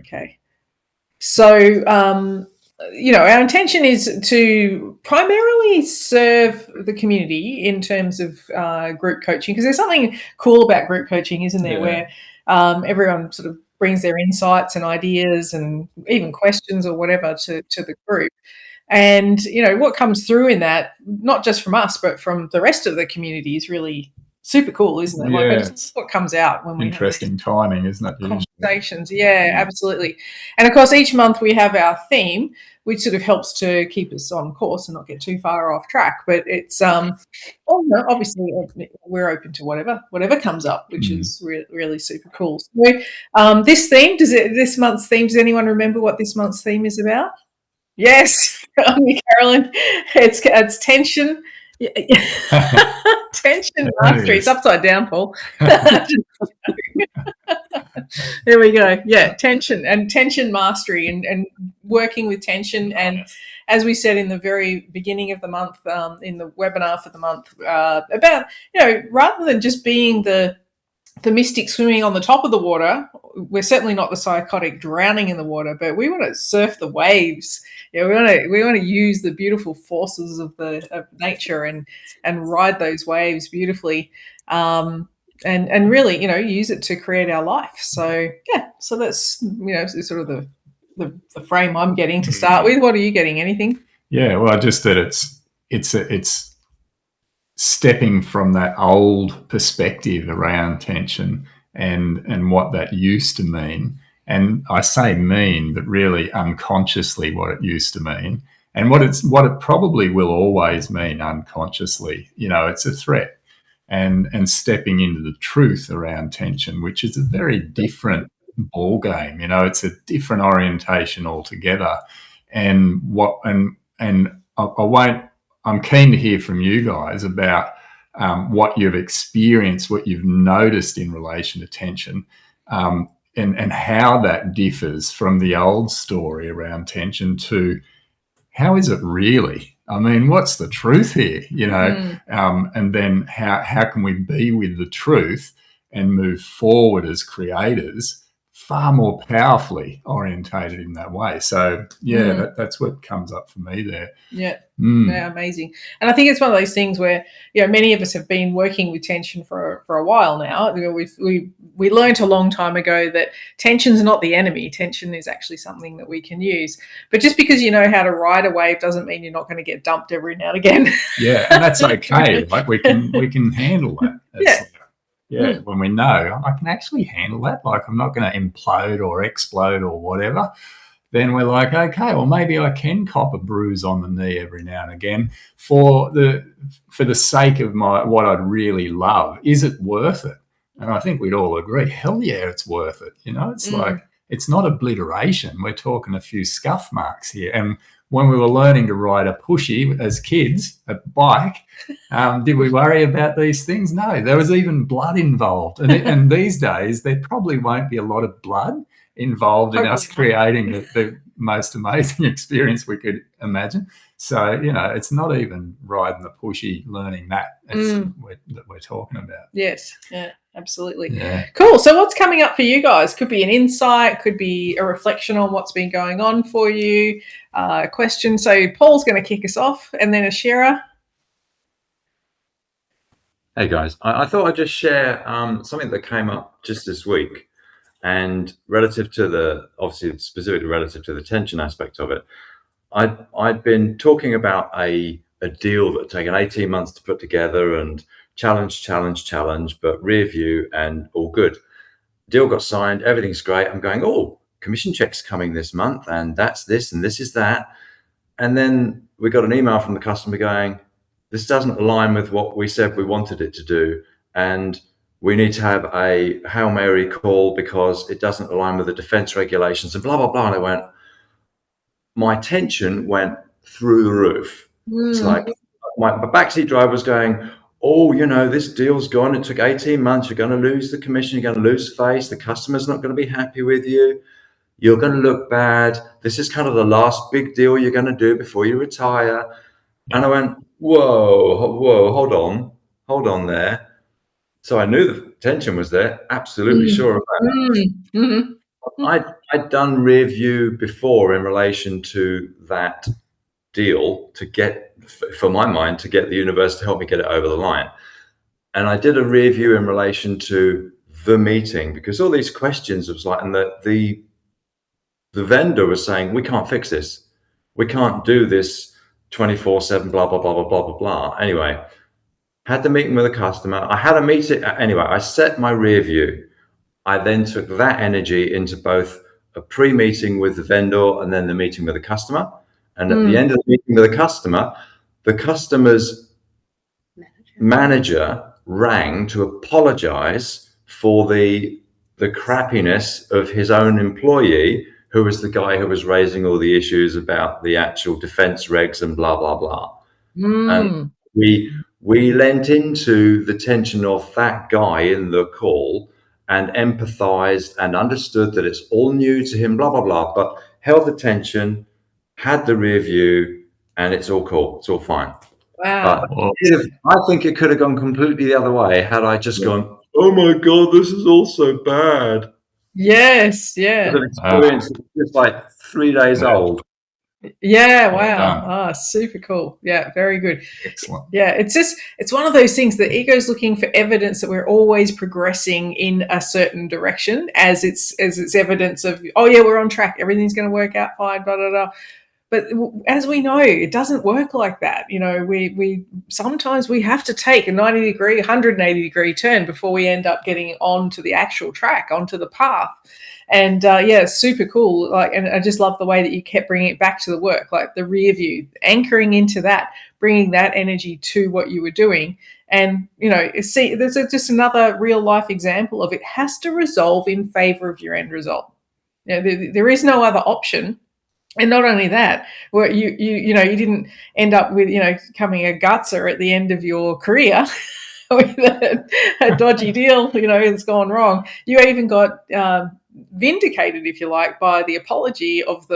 Okay. So, our intention is to primarily serve the community in terms of group coaching, because there's something cool about group coaching, isn't there, where everyone sort of brings their insights and ideas and even questions or whatever to the group. And, what comes through in that, not just from us, but from the rest of the community, is really super cool, isn't it? Like, I just what comes out when we interesting timing, isn't it? Conversations. Yeah, absolutely. And of course, each month we have our theme, which sort of helps to keep us on course and not get too far off track. But it's obviously we're open to whatever comes up, which is really super cool. So this theme, this month's theme, does anyone remember what this month's theme is about? Yes, Carolyn. It's tension. Tension mastery. It's upside down, Paul. There we go. Yeah, tension mastery and working with tension. And as we said in the very beginning of the month, in the webinar for the month, about, rather than just being the mystic swimming on the top of the water, we're certainly not the psychotic drowning in the water, but we want to surf the waves. Yeah, we want to use the beautiful forces of nature and ride those waves beautifully, and really, use it to create our life. So so that's sort of the frame I'm getting to start with. What are you getting? Anything? Yeah, well, just that it's stepping from that old perspective around tension and what that used to mean. And I say mean, but really unconsciously what it used to mean, and what it probably will always mean unconsciously. It's a threat, and stepping into the truth around tension, which is a very different ball game. It's a different orientation altogether. And I'm keen to hear from you guys about what you've experienced, what you've noticed in relation to tension, and how that differs from the old story around tension to how is it really? I mean, what's the truth here? And then how can we be with the truth and move forward as creators far more powerfully orientated in that way? So that's what comes up for me there. Yeah. Yeah, amazing. And I think it's one of those things where many of us have been working with tension for a while now. We learned a long time ago that tension's not the enemy. Tension is actually something that we can use. But just because you know how to ride a wave doesn't mean you're not going to get dumped every now and again. Yeah, and that's okay. Like we can handle that. When we know I can actually handle that, like I'm not going to implode or explode or whatever, then we're like, okay, well, maybe I can cop a bruise on the knee every now and again for the sake of what I'd really love. Is it worth it? And I think we'd all agree, hell yeah, it's worth it. It's like, it's not obliteration. We're talking a few scuff marks here. And when we were learning to ride a pushy as kids, a bike, did we worry about these things? No, there was even blood involved. And these days, there probably won't be a lot of blood involved in us creating the most amazing experience we could imagine. So, it's not even riding the pushy, learning that we're talking about. Yes, yeah, absolutely. Yeah. Cool. So what's coming up for you guys? Could be an insight, could be a reflection on what's been going on for you, a question. So Paul's going to kick us off, and then Ashira. Hey guys, I thought I'd just share something that came up just this week. And relative to specifically relative to the tension aspect of it, I'd been talking about a deal that had taken 18 months to put together, and challenge, but rear view and all good. Deal got signed, everything's great. I'm going, commission check's coming this month, and that's this and this is that. And then we got an email from the customer going, this doesn't align with what we said we wanted it to do, and we need to have a Hail Mary call because it doesn't align with the defense regulations and blah, blah, blah. And I went, my tension went through the roof. It's like my backseat driver was going, this deal's gone. It took 18 months. You're going to lose the commission. You're going to lose face. The customer's not going to be happy with you. You're going to look bad. This is kind of the last big deal you're going to do before you retire. And I went, whoa, hold on there. So I knew the tension was there, absolutely sure of that. I'd done rear view before in relation to that deal to get, for my mind, to get the universe to help me get it over the line. And I did a rear view in relation to the meeting, because all these questions was like, and the vendor was saying, we can't fix this. We can't do this 24/7, blah, blah, blah, blah, blah, blah, blah. Anyway, had the meeting with a customer. I had a meeting. Anyway, I set my rear view. I then took that energy into both a pre-meeting with the vendor and then the meeting with the customer. And at the end of the meeting with the customer's manager rang to apologize for the crappiness of his own employee, who was the guy who was raising all the issues about the actual defense regs and blah, blah, blah. And we lent into the tension of that guy in the call and empathized and understood that it's all new to him, blah, blah, blah, but held the tension, had the rear view, and it's all cool. It's all fine. Wow. But I think it could have gone completely the other way had I just gone, oh my God, this is all so bad. Yes, yeah. The experience is like 3 days old. Yeah, wow. Super cool. Yeah, very good. Excellent. Yeah, it's one of those things. The ego's looking for evidence that we're always progressing in a certain direction, as it's evidence of, oh yeah, we're on track, everything's going to work out fine, blah, blah, blah. But as we know, it doesn't work like that. You know, we sometimes we have to take a 90-degree, 180-degree turn before we end up getting onto the actual track, onto the path. And yeah, super cool. Like, and I just love the way that you kept bringing it back to the work, like the rear view, anchoring into that, bringing that energy to what you were doing. And, you know, see, there's just another real life example of it has to resolve in favor of your end result. You know, there is no other option. And not only that, where you didn't end up with, becoming a gutser at the end of your career with a dodgy deal, that's gone wrong. You even got vindicated, if you like, by the apology of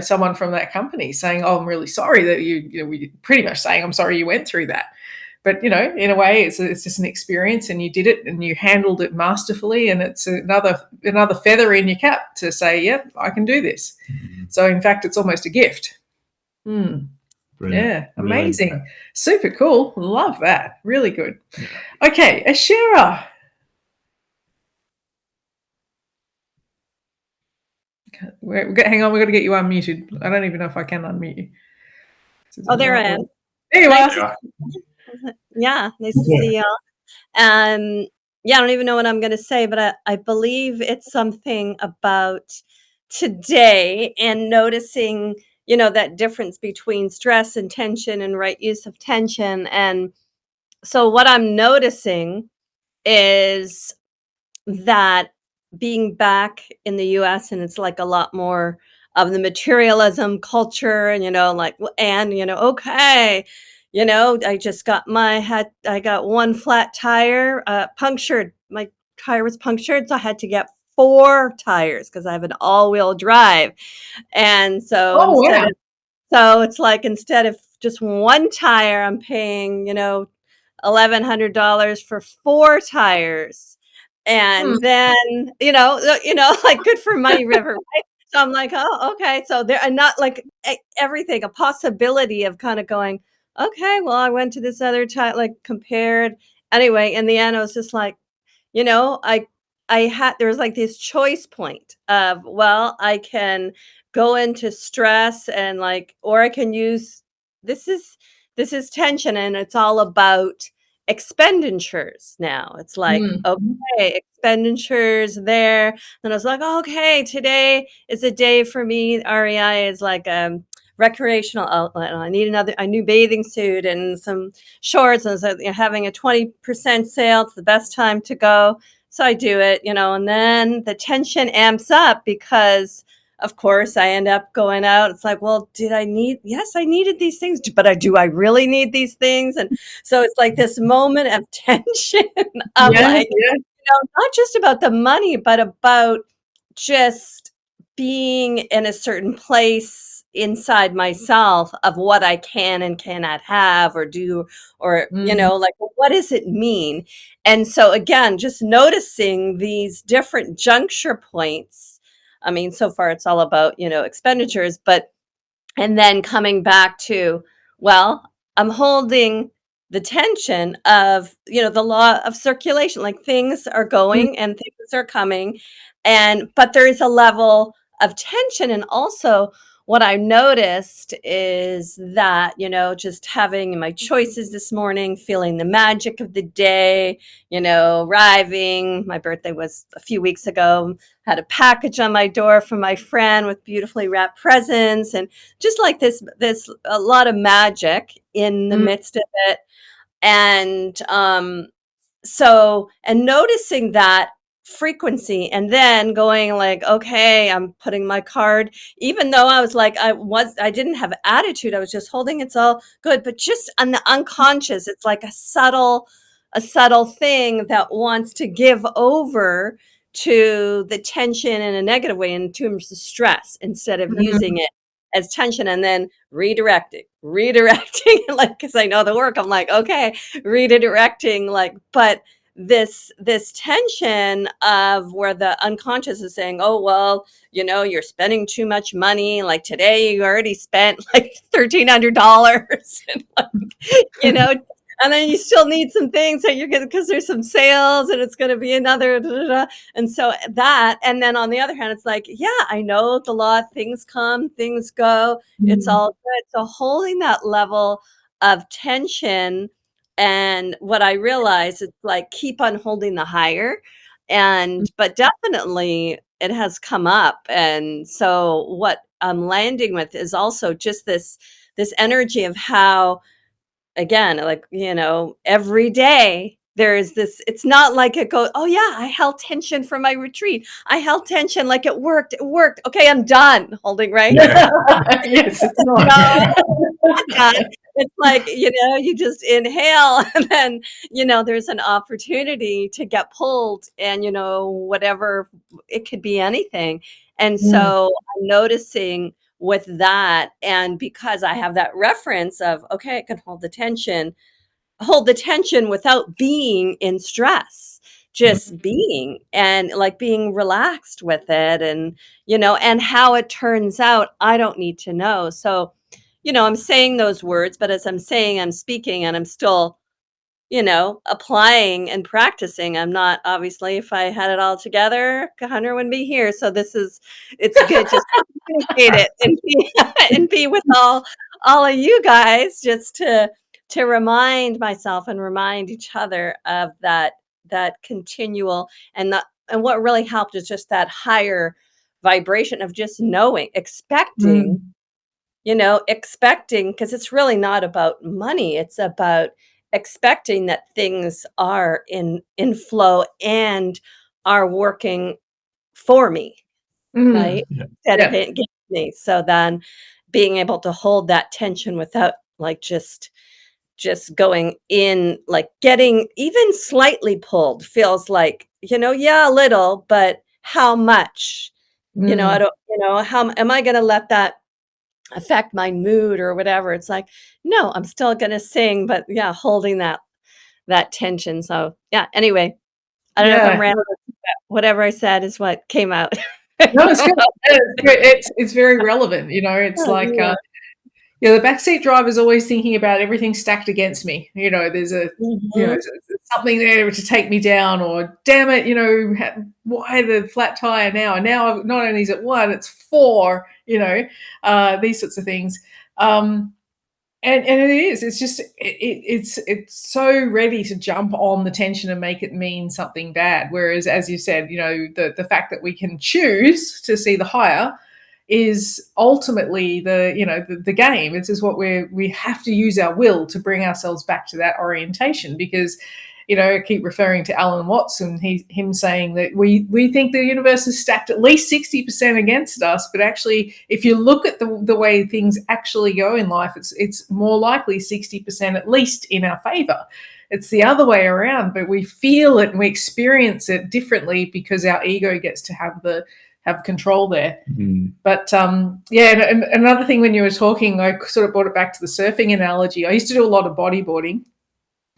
someone from that company saying, "Oh, I'm really sorry that we pretty much saying, I'm sorry you went through that." But, in a way, it's just an experience, and you did it and you handled it masterfully, and it's another feather in your cap to say, yeah, I can do this. Mm-hmm. So, in fact, it's almost a gift. Yeah, amazing. Really. Super cool. Love that. Really good. Yeah. Okay, Ashera. Hang on, we've got to get you unmuted. I don't even know if I can unmute you. Oh, there I am. There you are. Yeah, nice to see y'all. Yeah, I don't even know what I'm going to say, but I believe it's something about today and noticing, that difference between stress and tension and right use of tension. And so what I'm noticing is that being back in the US, and it's like a lot more of the materialism culture, and, okay. I just got I got one flat tire punctured. My tire was punctured, so I had to get 4 tires because I have an all-wheel drive. And so it's like instead of just one tire, I'm paying, $1,100 for 4 tires. And then, like good for Money River, right? So I'm like, oh, okay. So there are not like everything, a possibility of kind of going, okay, well, I went to this other time, like compared. Anyway, in the end, I was just like, there was like this choice point of, well, I can go into stress and or I can use, this is tension, and it's all about expenditures now. It's like, okay, expenditures there. And I was like, okay, today is a day for me. REI is like recreational outlet. I need a new bathing suit and some shorts, and so having a 20% sale. It's the best time to go. So I do it, and then the tension amps up because, of course, I end up going out. It's like, well, yes, I needed these things, but do I really need these things? And so it's like this moment of tension of not just about the money, but about just being in a certain place inside myself of what I can and cannot have or do, or, like, what does it mean? And so again, just noticing these different juncture points. I mean, so far it's all about, expenditures, and then coming back to, well, I'm holding the tension of, the law of circulation, like things are going and things are coming. But there is a level of tension. And also what I noticed is that, just having my choices this morning, feeling the magic of the day, arriving. My birthday was a few weeks ago, had a package on my door from my friend with beautifully wrapped presents, and just like this a lot of magic in the midst of it. And and noticing that frequency, and then going like, okay, I'm putting my card, even though I was like, I didn't have attitude, I was just holding, it's all good, but just on the unconscious, it's like a subtle thing that wants to give over to the tension in a negative way, in terms of stress, instead of using it as tension, and then redirecting like, because I know the work, I'm like, okay, redirecting, like, but this tension of where the unconscious is saying, oh, well, you're spending too much money, like today you already spent like $1,300 and like, and then you still need some things that you're gonna, because there's some sales and it's going to be another and so that, and then on the other hand, it's like, yeah, I know the law, things come, things go, it's all good. So holding that level of tension, and what I realize is like, keep on holding the higher, but definitely it has come up. And so what I'm landing with is also just this energy of how, again, like, every day there is this, it's not like it goes, oh yeah, I held tension for my retreat, I held tension, like it worked, okay, I'm done holding, right? Yeah. Yes, it's not. It's like, you just inhale, and then, there's an opportunity to get pulled, and, whatever, it could be anything. And so I'm noticing with that, and because I have that reference of, okay, I can hold the tension without being in stress, just being, and like being relaxed with it, and and how it turns out, I don't need to know. So I'm saying those words, but as I'm saying, I'm speaking, and I'm still applying and practicing. I'm not, obviously, if I had it all together, Hunter wouldn't be here. So it's good just to communicate it and be with all of you guys, just to remind myself and remind each other of that continual, and what really helped is just that higher vibration of just knowing, expecting, because it's really not about money. It's about expecting that things are in flow and are working for me, right? Instead of it against me. So then being able to hold that tension without like just going in, like getting even slightly pulled feels like, yeah, a little, but how much? I don't, how am I going to let that affect my mood or whatever? It's like, no, I'm still going to sing, but yeah, holding that tension. So yeah, anyway, I don't know if I'm rambling. Whatever I said is what came out. No, it's good. It's very relevant. It's like, the backseat driver is always thinking about everything stacked against me. There's a, something there to take me down, or damn it, why the flat tire now? And now not only is it 1, it's 4. These sorts of things. And it is. It's just it's so ready to jump on the tension and make it mean something bad. Whereas, as you said, the fact that we can choose to see the higher is ultimately the game. It's just what we have to use our will to bring ourselves back to that orientation, because I keep referring to Alan Watts and him saying that we think the universe is stacked at least 60% against us, but actually, if you look at the way things actually go in life, it's more likely 60% at least in our favor. It's the other way around, but we feel it and we experience it differently because our ego gets to have the have control there. Mm. But yeah, and another thing when you were talking, I sort of brought it back to the surfing analogy. I used to do a lot of bodyboarding.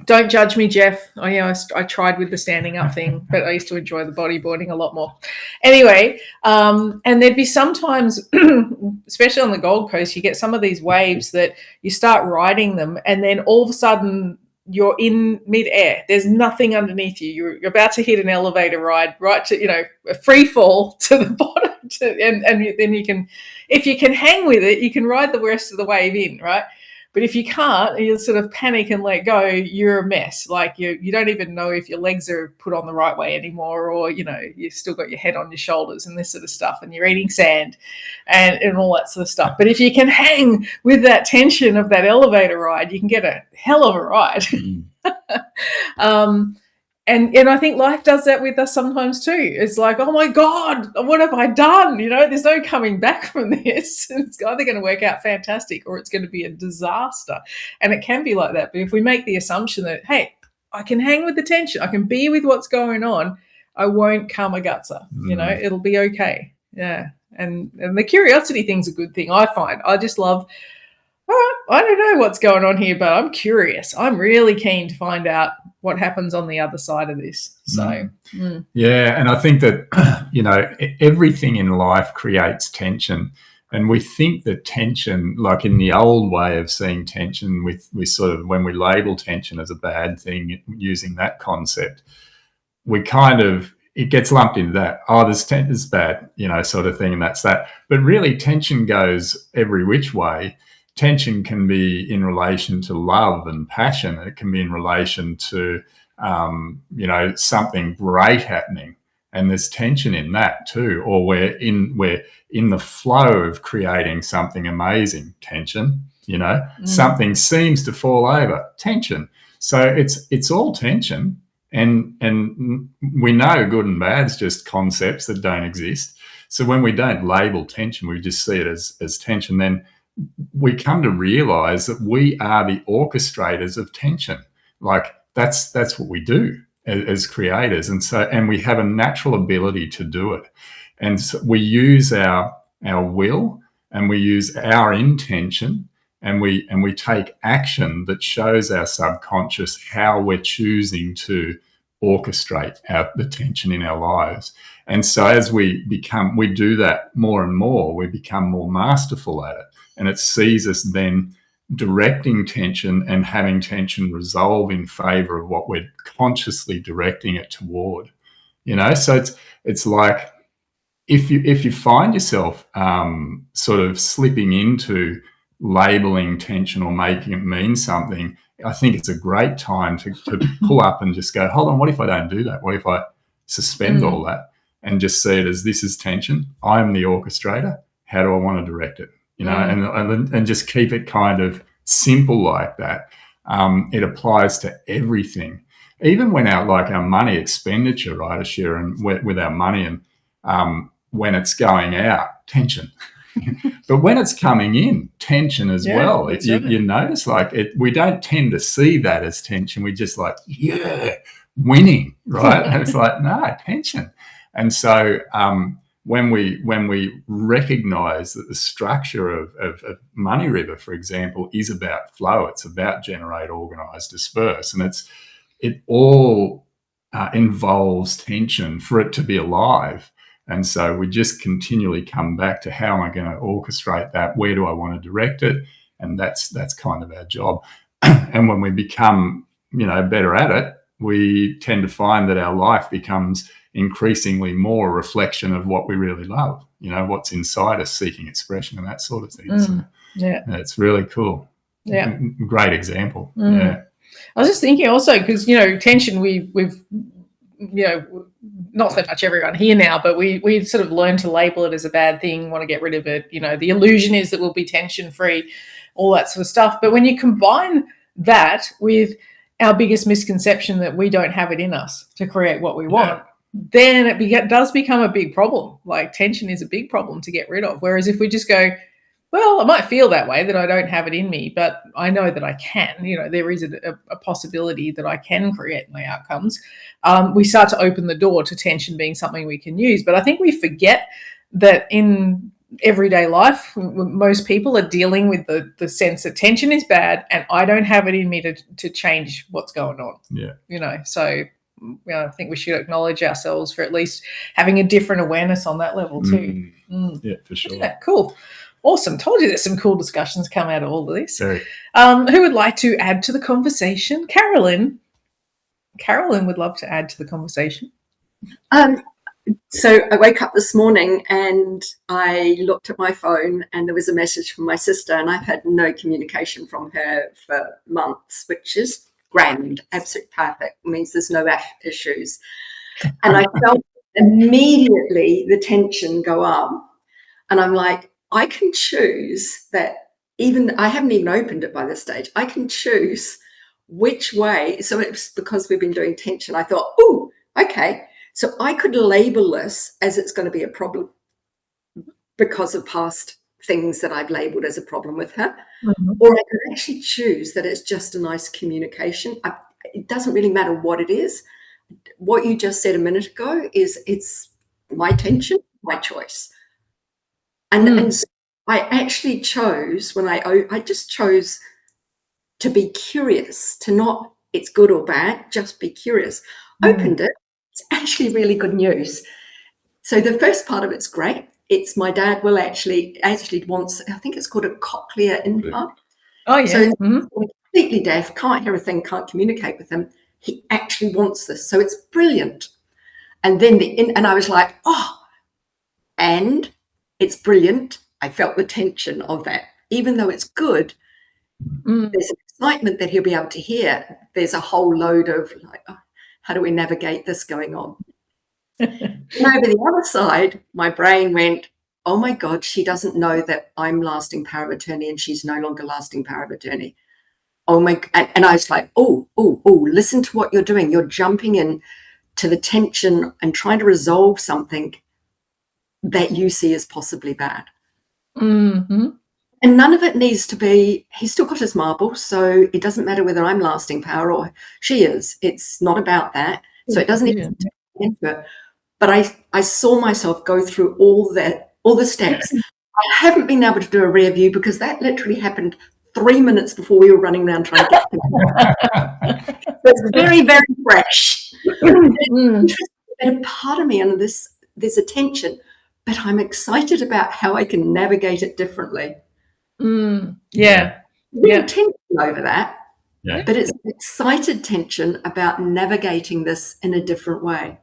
Don't judge me, Jeff. I tried with the standing up thing, but I used to enjoy the bodyboarding a lot more. Anyway, and there'd be sometimes, especially on the Gold Coast, you get some of these waves that you start riding them, and then all of a sudden you're in midair. There's nothing underneath you. You're about to hit an elevator ride, right to a free fall to the bottom, and then you can, if you can hang with it, you can ride the rest of the wave in, right? But if you can't, you'll sort of panic and let go, you're a mess. Like you don't even know if your legs are put on the right way anymore, or, you've still got your head on your shoulders and this sort of stuff, and you're eating sand and all that sort of stuff. But if you can hang with that tension of that elevator ride, you can get a hell of a ride. And I think life does that with us sometimes too. It's like, oh my God, what have I done? There's no coming back from this. It's either going to work out fantastic or it's going to be a disaster. And it can be like that. But if we make the assumption that, hey, I can hang with the tension, I can be with what's going on, I won't kamagutsa, it'll be okay. Yeah. And the curiosity thing's a good thing, I find. I just love, all right, I don't know what's going on here, but I'm curious. I'm really keen to find out what happens on the other side of this. So, yeah, and I think that, everything in life creates tension. And we think that tension, like in the old way of seeing tension, we sort of, when we label tension as a bad thing, using that concept, it gets lumped into that. Oh, this tension is bad, sort of thing, and that's that. But really, tension goes every which way. Tension can be in relation to love and passion. It can be in relation to, something great happening, and there's tension in that too. Or we're in the flow of creating something amazing. Tension, something seems to fall over. Tension. So it's all tension, and we know good and bad is just concepts that don't exist. So when we don't label tension, we just see it as tension. Then we come to realize that we are the orchestrators of tension. Like that's what we do as creators. And we have a natural ability to do it. And so we use our will, and we use our intention, and we take action that shows our subconscious how we're choosing to orchestrate the tension in our lives. And so as we do that more and more, we become more masterful at it. And it sees us then directing tension and having tension resolve in favor of what we're consciously directing it toward. So it's like if you find yourself sort of slipping into labeling tension or making it mean something, I think it's a great time to pull up and just go, hold on, what if I don't do that? What if I suspend all that and just see it as, this is tension. I'm the orchestrator. How do I want to direct it? And just keep it kind of simple like that. It applies to everything, even when our money expenditure, right, Ashira, and with our money, and when it's going out, tension. But when it's coming in, tension as well. You notice, we don't tend to see that as tension. We just winning, right? And it's like, no, tension. And so when we recognize that the structure of Money River, for example, is about flow, it's about generate, organize, disperse, and it all involves tension for it to be alive. And so we just continually come back to, how am I going to orchestrate that? Where do I want to direct it? And that's kind of our job. And when we become, better at it, we tend to find that our life becomes increasingly more a reflection of what we really love, what's inside us, seeking expression and that sort of thing. So, it's really cool. Yeah. Great example. Yeah. I was just thinking also, because, tension, we've not so much everyone here now, but we sort of learned to label it as a bad thing, want to get rid of it. The illusion is that we'll be tension free, all that sort of stuff. But when you combine that with our biggest misconception that we don't have it in us to create what we want, then it does become a big problem. Like, tension is a big problem to get rid of. Whereas if we just go, well, I might feel that way, that I don't have it in me, but I know that I can. There is a possibility that I can create my outcomes. We start to open the door to tension being something we can use. But I think we forget that in everyday life, most people are dealing with the sense that tension is bad and I don't have it in me to change what's going on. Yeah. So I think we should acknowledge ourselves for at least having a different awareness on that level too. Yeah, for sure. Yeah, cool. Awesome. Told you there's some cool discussions come out of all of this. Very. Who would like to add to the conversation? Carolyn. Carolyn would love to add to the conversation. So I woke up this morning and I looked at my phone and there was a message from my sister, and I've had no communication from her for months, which is grand, absolutely perfect. It means there's no issues. And I felt immediately the tension go up. And I'm like, I can choose that. Even I haven't even opened it by this stage. I can choose which way. So it's because we've been doing tension. I thought, oh, okay. So I could label this as it's going to be a problem because of past things that I've labeled as a problem with her. Mm-hmm. Or I could actually choose that it's just a nice communication. It doesn't really matter what it is. What you just said a minute ago is it's my tension, my choice. And so I actually chose I just chose to be curious, to not it's good or bad, just be curious. Opened it. It's actually really good news. So the first part of it's great. It's my dad will actually wants, I think it's called a cochlear implant. Oh, yeah. So completely deaf, can't hear a thing, can't communicate with him. He actually wants this. So it's brilliant. And then and I was like, oh, and it's brilliant. I felt the tension of that. Even though it's good, there's an excitement that he'll be able to hear. There's a whole load of like, oh, how do we navigate this going on? And over the other side, my brain went, oh my God, she doesn't know that I'm lasting power of attorney and she's no longer lasting power of attorney. Oh my, and I was like, oh, listen to what you're doing. You're jumping in to the tension and trying to resolve something that you see as possibly bad. Mm-hmm. And none of it needs to be, he's still got his marbles, so it doesn't matter whether I'm lasting power or she is. It's not about that. So it doesn't even take into it. But I saw myself go through all the steps. I haven't been able to do a rear view because that literally happened 3 minutes before we were running around trying to get to it. It's very, very fresh. And a part of me under there's a tension, but I'm excited about how I can navigate it differently. Yeah. Tension over that, Yeah. but it's excited tension about navigating this in a different way.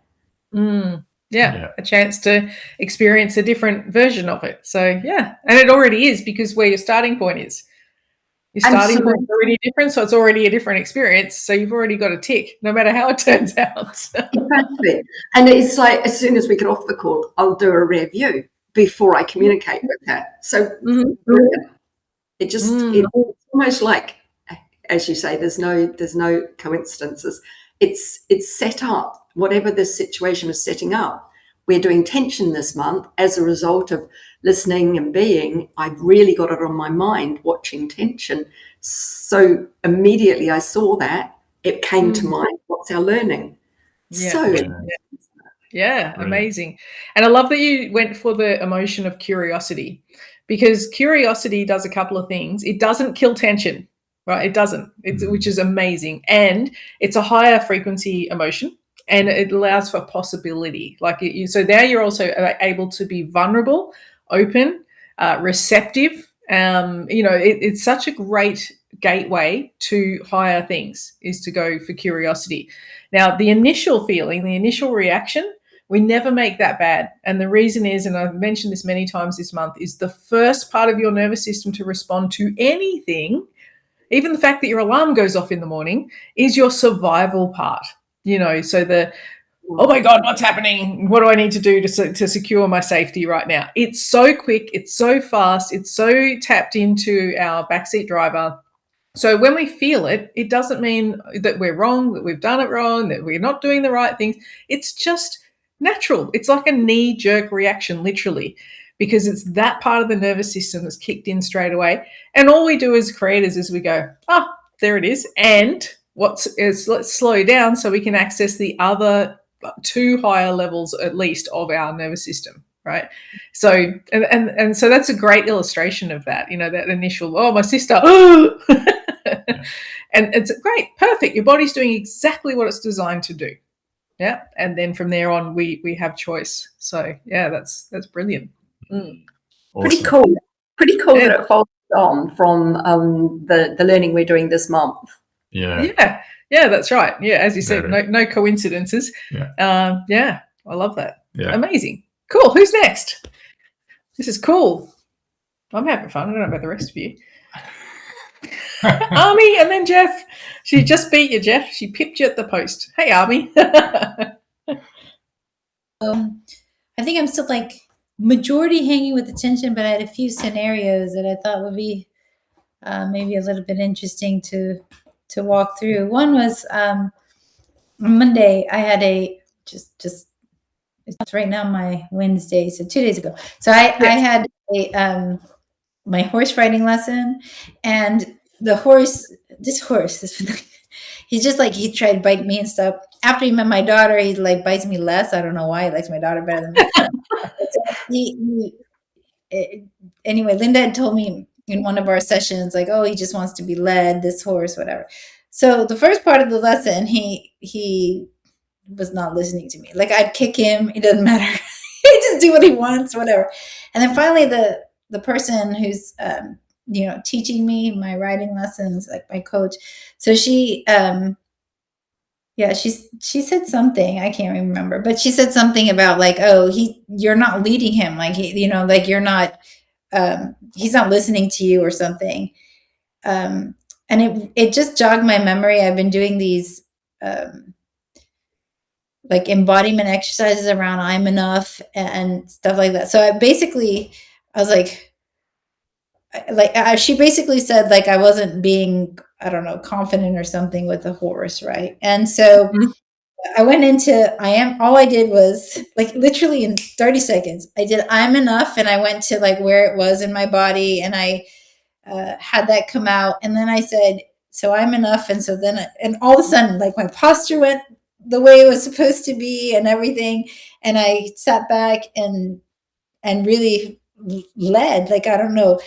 Yeah, a chance to experience a different version of it. So yeah, and it already is because where your starting point is. Your starting point is already different, so it's already a different experience. So you've already got a tick, no matter how it turns out. Exactly. And it's like as soon as we get off the call, I'll do a rear view before I communicate with her. So it just it's almost like, as you say, there's no coincidences. It's set up. Whatever this situation was setting up, we're doing tension this month as a result of listening and being. I've really got it on my mind watching tension. So immediately I saw that, it came to mind, what's our learning? Yeah, amazing. And I love that you went for the emotion of curiosity, because curiosity does a couple of things. It doesn't kill tension, right? It doesn't, which is amazing. And it's a higher frequency emotion. And it allows for possibility. So now you're also able to be vulnerable, open, receptive. It's such a great gateway to higher things is to go for curiosity. Now, the initial feeling, the initial reaction, we never make that bad. And the reason is, and I've mentioned this many times this month, is the first part of your nervous system to respond to anything, even the fact that your alarm goes off in the morning, is your survival part. So oh my God, what's happening? What do I need to do to secure my safety right now? It's so quick. It's so fast. It's so tapped into our backseat driver. So when we feel it, it doesn't mean that we're wrong, that we've done it wrong, that we're not doing the right things. It's just natural. It's like a knee-jerk reaction, literally, because it's that part of the nervous system that's kicked in straight away. And all we do as creators is we go, there it is. And let's slow down so we can access the other 2 higher levels at least of our nervous system, right? So and so that's a great illustration of that, that initial, oh, my sister, and it's great, perfect, your body's doing exactly what it's designed to do. Yeah. And then from there on we have choice. So yeah, that's brilliant. Awesome. Pretty cool that it follows on from the learning we're doing this month. Yeah, that's right. Yeah, as you said, Very. no coincidences. Yeah. I love that. Yeah. Amazing. Cool. Who's next? This is cool. I'm having fun. I don't know about the rest of you. Army, and then Jeff. She just beat you, Jeff. She pipped you at the post. Hey, Army. I think I'm still like majority hanging with attention, but I had a few scenarios that I thought would be maybe a little bit interesting to walk through. One was on Monday. I had it's right now my Wednesday, so 2 days ago. So I had a my horse riding lesson, and this horse he's just like, he tried to bite me and stuff. After he met my daughter, he like bites me less. I don't know why. He likes my daughter better than me. Anyway, Linda had told me in one of our sessions, like, oh, he just wants to be led, this horse, whatever. So the first part of the lesson, he was not listening to me. Like, I'd kick him, it doesn't matter. He just do what he wants, whatever. And then finally the person who's teaching me my riding lessons, like my coach, so she she said something, I can't remember, but she said something about like, oh, you're not leading him, like like you're not he's not listening to you or something. And it just jogged my memory. I've been doing these like embodiment exercises around I'm enough and stuff like that. So I was like she basically said like I wasn't being, I don't know, confident or something with the horse, right? And so I went into all I did was like literally in 30 seconds, I did I'm enough, and I went to like where it was in my body, and I had that come out, and then I said, so I'm enough, and so then and all of a sudden like my posture went the way it was supposed to be and everything, and I sat back and really led, like I don't know.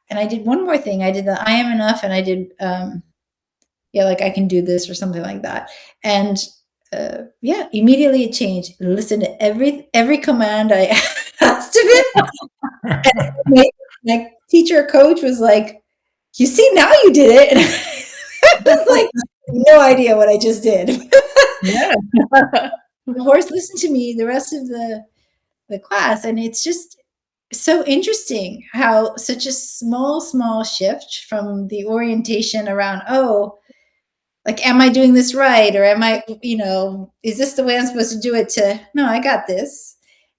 And I did one more thing. I did the I am enough, and I did like I can do this or something like that. And immediately it changed. Listen to every command I asked of him. And my teacher coach was like, you see, now you did it. And I was like, no idea what I just did. Yeah. The horse listened to me the rest of the class, and it's just so interesting how such a small shift from the orientation around, oh, like, am I doing this right? Or am I, is this the way I'm supposed to do it, to, no, I got this,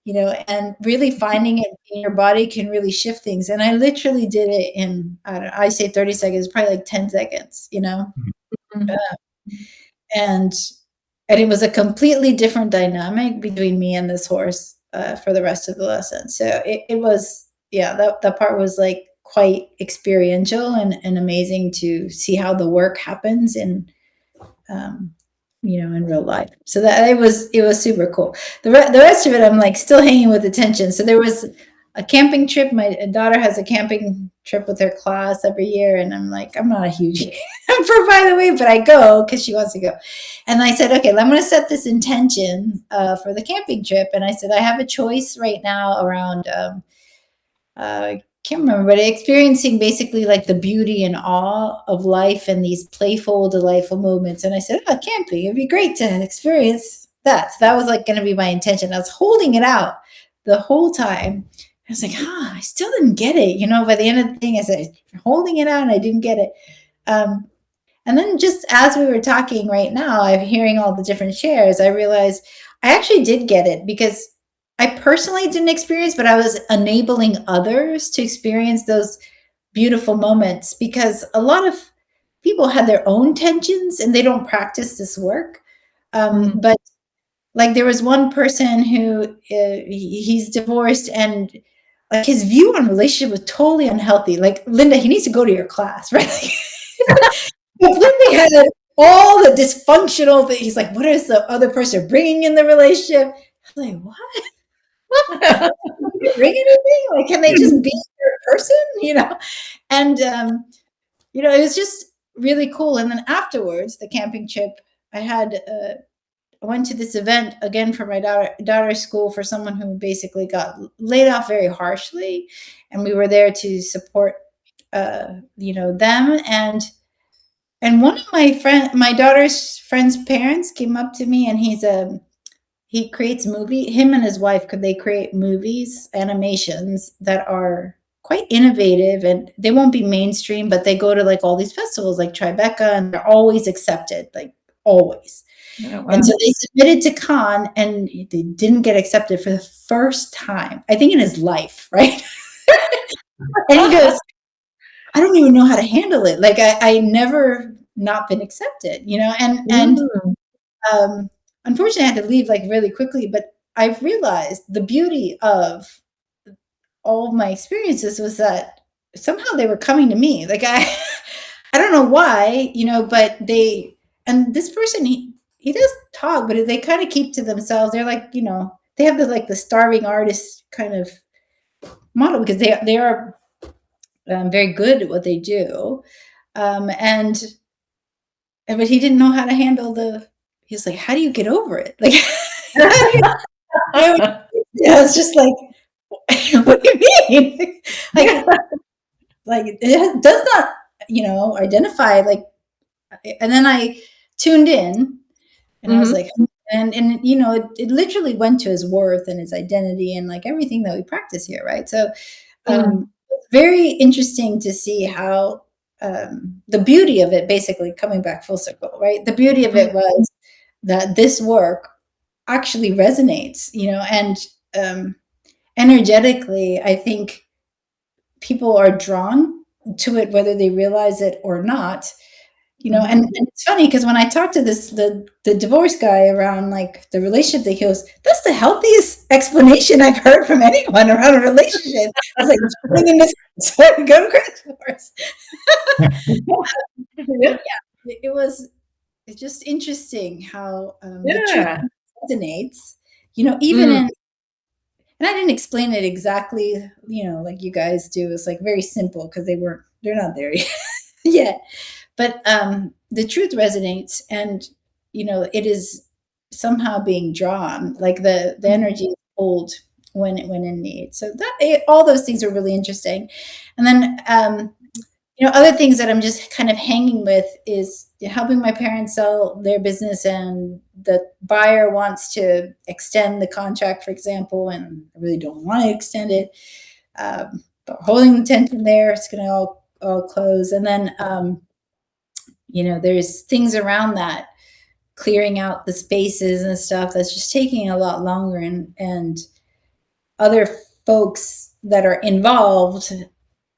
and really finding it in your body can really shift things. And I literally did it in, I say 30 seconds, probably like 10 seconds, Mm-hmm. And it was a completely different dynamic between me and this horse for the rest of the lesson. So it was, that part was like quite experiential and amazing to see how the work happens in real life. So that it was super cool. The rest of it, I'm like still hanging with attention. So there was a camping trip. My daughter has a camping trip with her class every year, and I'm like, I'm not a huge camper, by the way, but I go because she wants to go. And I said, okay, I'm going to set this intention for the camping trip. And I said, I have a choice right now around, I can't remember, but experiencing basically like the beauty and awe of life and these playful, delightful moments. And I said, oh, camping, it'd be great to experience that. So that was like going to be my intention. I was holding it out the whole time. I was like, I still didn't get it. By the end of the thing, I said, holding it out and I didn't get it. And then just as we were talking right now, I'm hearing all the different shares, I realized I actually did get it, because I personally didn't experience, but I was enabling others to experience those beautiful moments, because a lot of people have their own tensions and they don't practice this work. But like there was one person who he's divorced, and like his view on relationship was totally unhealthy. Like, Linda, he needs to go to your class, right? Linda had all the dysfunctional things. He's like, what is the other person bringing in the relationship? I was like, what? bring anything? Like, can they just be a person? And it was just really cool. And then afterwards, the camping trip, I went to this event again for my daughter's school for someone who basically got laid off very harshly, and we were there to support them. And one of my daughter's friend's parents came up to me, and he creates him and his wife, they create movies, animations that are quite innovative, and they won't be mainstream, but they go to like all these festivals like Tribeca, and they're always accepted, like always. Oh, wow. And so they submitted to Cannes, and they didn't get accepted for the first time, I think, in his life, right? And he goes, I don't even know how to handle it. Like I never not been accepted, and unfortunately I had to leave like really quickly, but I've realized the beauty of all of my experiences was that somehow they were coming to me. Like I don't know why, but and this person, he does talk, but they kind of keep to themselves. They're like, they have the starving artist kind of model, because they are very good at what they do. But he didn't know how to handle he was like, how do you get over it? Like, I was just like, what do you mean? like it does not, identify like, and then I tuned in, and I was like, and it literally went to his worth and his identity and like everything that we practice here. Right. So, very interesting to see how the beauty of it, basically coming back full circle, right? The beauty of it was that this work actually resonates, and energetically, I think people are drawn to it, whether they realize it or not, and it's funny because when I talked to the divorce guy around like the relationship, he goes, that's the healthiest explanation I've heard from anyone around a relationship. I was like, bringing this go to crash course. It's just interesting how the truth resonates, even in, and I didn't explain it exactly, like you guys do. It's like very simple because they're not there yet. But the truth resonates, and it is somehow being drawn, like the energy is pulled when in need. So all those things are really interesting. And then other things that I'm just kind of hanging with is helping my parents sell their business, and the buyer wants to extend the contract, for example, and I really don't want to extend it. But holding the tension there, it's going to all close, and then. There's things around that, clearing out the spaces and stuff that's just taking a lot longer, and other folks that are involved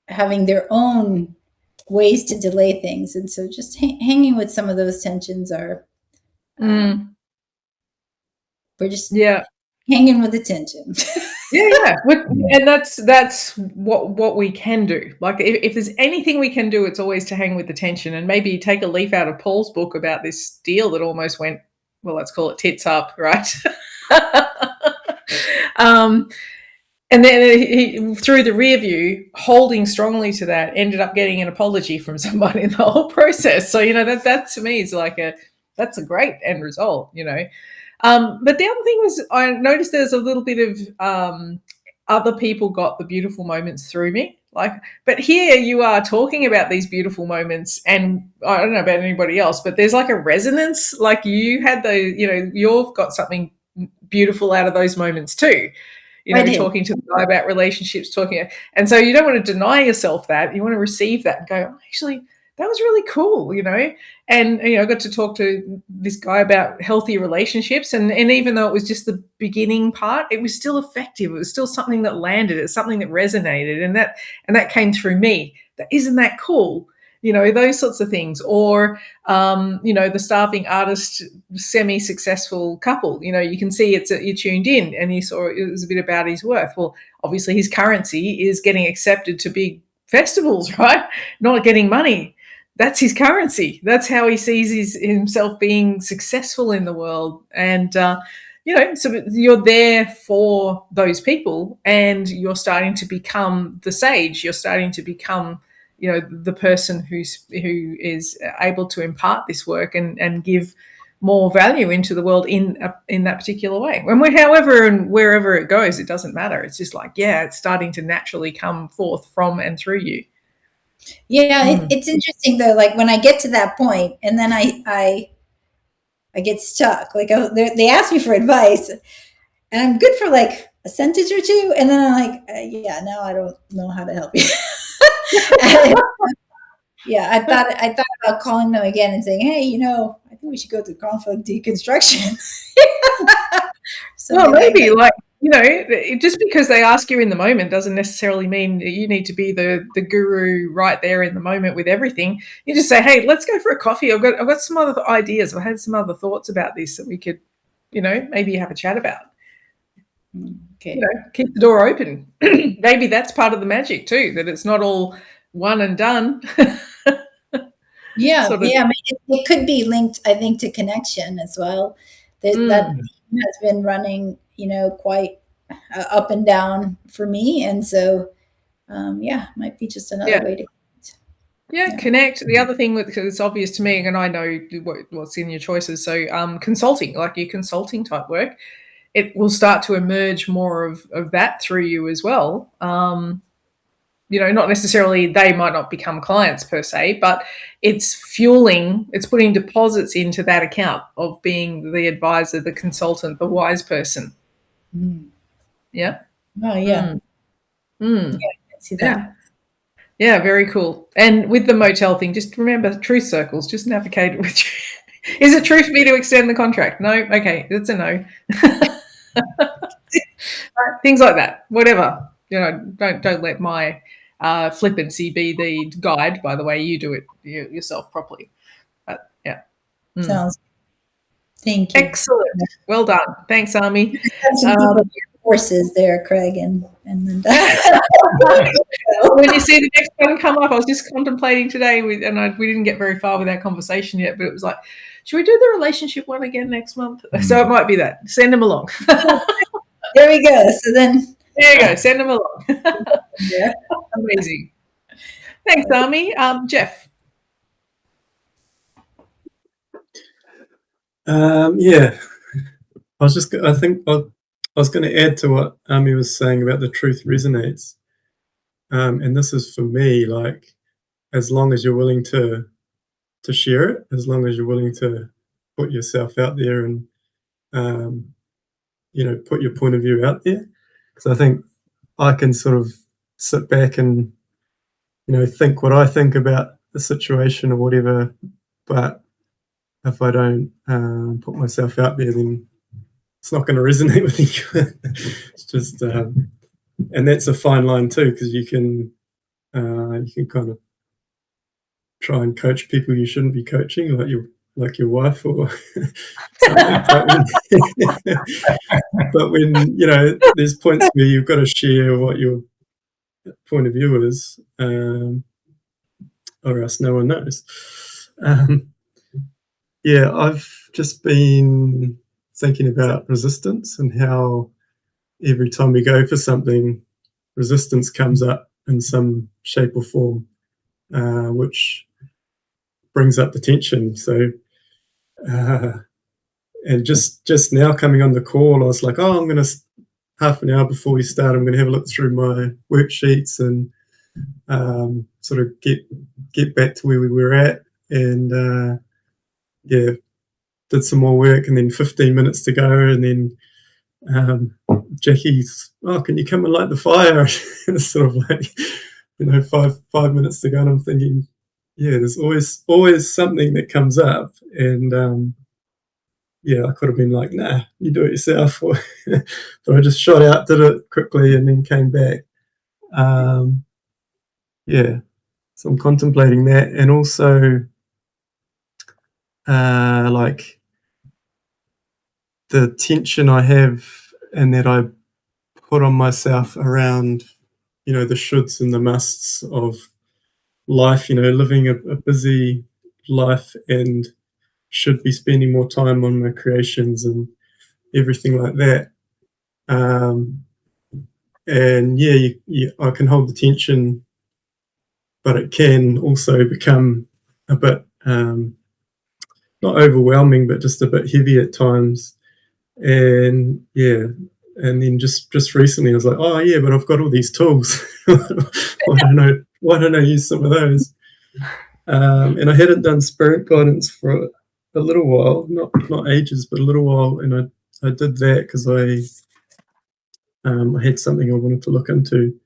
having their own ways to delay things. And so just hanging with some of those tensions are, we're just hanging with the tension. And that's what we can do. Like if there's anything we can do, it's always to hang with the tension, and maybe take a leaf out of Paul's book about this deal that almost went, well, let's call it tits up, right? And then he, through the rear view, holding strongly to that, ended up getting an apology from somebody in the whole process. So, that to me is like that's a great end result, But the other thing was, I noticed there's a little bit of other people got the beautiful moments through me. But here you are talking about these beautiful moments, and I don't know about anybody else, but there's like a resonance. Like you had you've got something beautiful out of those moments too. Talking to the guy about relationships, and so you don't want to deny yourself that. You want to receive that and go, oh, actually, that was really cool, And, I got to talk to this guy about healthy relationships. And even though it was just the beginning part, it was still effective. It was still something that landed. It's something that resonated. And that came through me. Isn't that cool? Those sorts of things. Or, the starving artist, semi-successful couple, you can see you're tuned in, and you saw it was a bit about his worth. Well, obviously his currency is getting accepted to big festivals, right? Not getting money. That's his currency. That's how he sees himself being successful in the world. And so you're there for those people, and you're starting to become the sage. You're starting to become, the person who is able to impart this work and give more value into the world in that particular way. And however and wherever it goes, it doesn't matter. It's just like, it's starting to naturally come forth from and through you. Yeah, it's interesting though. Like when I get to that point, and then I get stuck. Like they ask me for advice, and I'm good for like a sentence or two, and then I'm like, now I don't know how to help you. Yeah, I thought about calling them again and saying, hey, I think we should go through conflict deconstruction. Well, maybe just because they ask you in the moment doesn't necessarily mean that you need to be the guru right there in the moment with everything. You just say, hey, let's go for a coffee. I've got some other ideas. I've had some other thoughts about this that we could, maybe have a chat about. Okay. Keep the door open. Maybe that's part of the magic too, that it's not all one and done. Yeah, I mean, it could be linked, I think, to connection as well. That has been running, quite up and down for me, and so, might be just another way to. Connect. The other thing, because it's obvious to me, and I know what's in your choices. So, consulting, like your consulting type work, it will start to emerge more of that through you as well. Not necessarily, they might not become clients per se, but it's putting deposits into that account of being the advisor, the consultant, the wise person. Yeah. Oh, yeah. Yeah, I see that. Yeah, very cool. And with the motel thing, just remember truth circles, just navigate it with Is it true for me to extend the contract? No? Okay, that's a no. Things like that. Whatever. Don't let my flippancy be the guide by the way you do it yourself properly. But Sounds. Thank you. Excellent. Well done. Thanks, Ami. Horses there, Craig, and then when you see the next one come up, I was just contemplating today, we didn't get very far with our conversation yet, but it was like, should we do the relationship one again next month? So it might be that. Send them along. There we go. So then. There you go. Send them along. Yeah. Amazing. Thanks, Ami. Jeff. Yeah. I was going to add to what Ami was saying about the truth resonates. And this is for me, like, as long as you're willing to share it, as long as you're willing to put yourself out there and, put your point of view out there. Because I think I can sort of sit back and, think what I think about the situation or whatever. But if I don't put myself out there, then it's not going to resonate with you. It's just, and that's a fine line too, because you can kind of try and coach people you shouldn't be coaching, like your wife or something. But when there's points where you've got to share what your point of view is, or else no one knows. I've just been thinking about resistance and how every time we go for something, resistance comes up in some shape or form, which brings up the tension. So, and just now coming on the call, I was like, I'm going to, half an hour before we start, I'm going to have a look through my worksheets and sort of get back to where we were at, and did some more work, and then 15 minutes to go, and then Jackie's, can you come and light the fire? It's sort of like, 5 minutes to go, and I'm thinking, there's always something that comes up, and I could have been like, nah, you do it yourself, but I just shot out, did it quickly, and then came back. So I'm contemplating that, and also like the tension I have and that I put on myself around, the shoulds and the musts of life, living a busy life, and should be spending more time on my creations and everything like that. And yeah, I can hold the tension, but it can also become a bit not overwhelming, but just a bit heavy at times. And yeah, and then just recently I was like, oh yeah, but I've got all these tools. Why don't I use some of those? And I hadn't done spirit guidance for a little while, not ages, but a little while, and I did that because I had something I wanted to look into,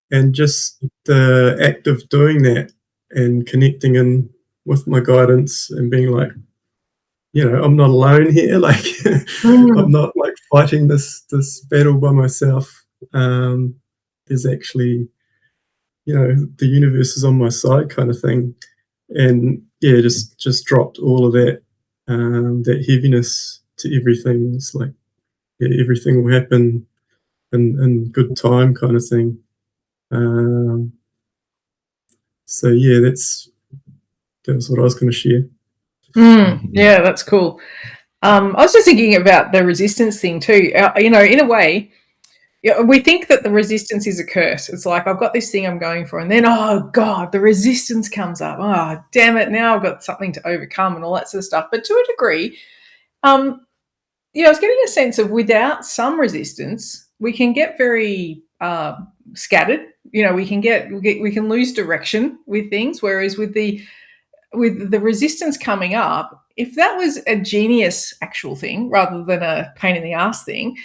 and just the act of doing that and connecting in with my guidance and being like, I'm not alone here. Like I'm not like fighting this battle by myself. There's actually, the universe is on my side, kind of thing. And yeah, just dropped all of that that heaviness to everything. It's like, yeah, everything will happen in good time, kind of thing. So yeah, that was what I was going to share. Yeah, that's cool. I was just thinking about the resistance thing too. In a way, we think that the resistance is a curse. It's like, I've got this thing I'm going for, and then, oh God, the resistance comes up. Oh, damn it. Now I've got something to overcome and all that sort of stuff. But to a degree, I was getting a sense of without some resistance, we can get very scattered. We can lose direction with things. Whereas with the resistance coming up, if that was a genius actual thing rather than a pain in the ass thing,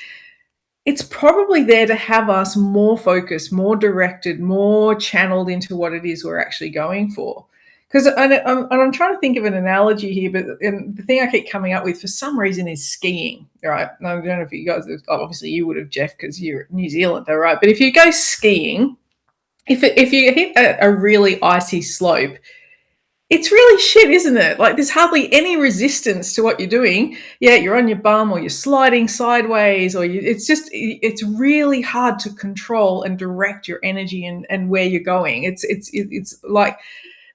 it's probably there to have us more focused, more directed, more channeled into what it is we're actually going for. Because I'm trying to think of an analogy here, but the thing I keep coming up with for some reason is skiing, right? I don't know if you guys, obviously you would have, Jeff, because you're New Zealander, right? But if you go skiing, if you hit a really icy slope, it's really shit, isn't it? Like there's hardly any resistance to what you're doing. Yeah, you're on your bum or you're sliding sideways, or it's really hard to control and direct your energy and where you're going. It's like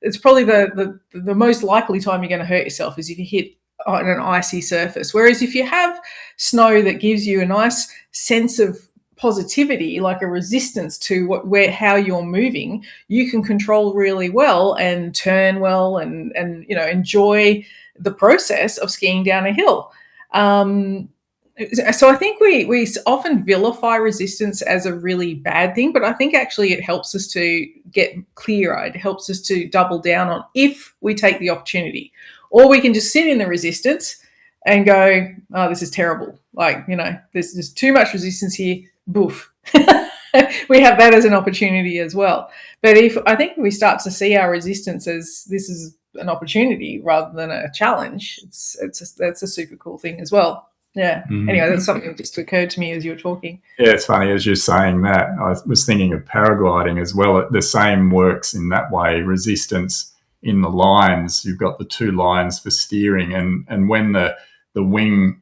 it's probably the most likely time you're going to hurt yourself is if you hit on an icy surface. Whereas if you have snow that gives you a nice sense of positivity, like a resistance to how you're moving, you can control really well and turn well and enjoy the process of skiing down a hill. So I think we often vilify resistance as a really bad thing, but I think actually it helps us to get clearer. It helps us to double down on if we take the opportunity, or we can just sit in the resistance and go, oh, this is terrible. Like, there's too much resistance here. Boof. We have that as an opportunity as well. But I think we start to see our resistance as this is an opportunity rather than a challenge, that's a super cool thing as well. Yeah. Anyway, that's something that just occurred to me as you were talking. Yeah, it's funny as you're saying that. I was thinking of paragliding as well. The same works in that way. Resistance in the lines. You've got the two lines for steering, and when the wing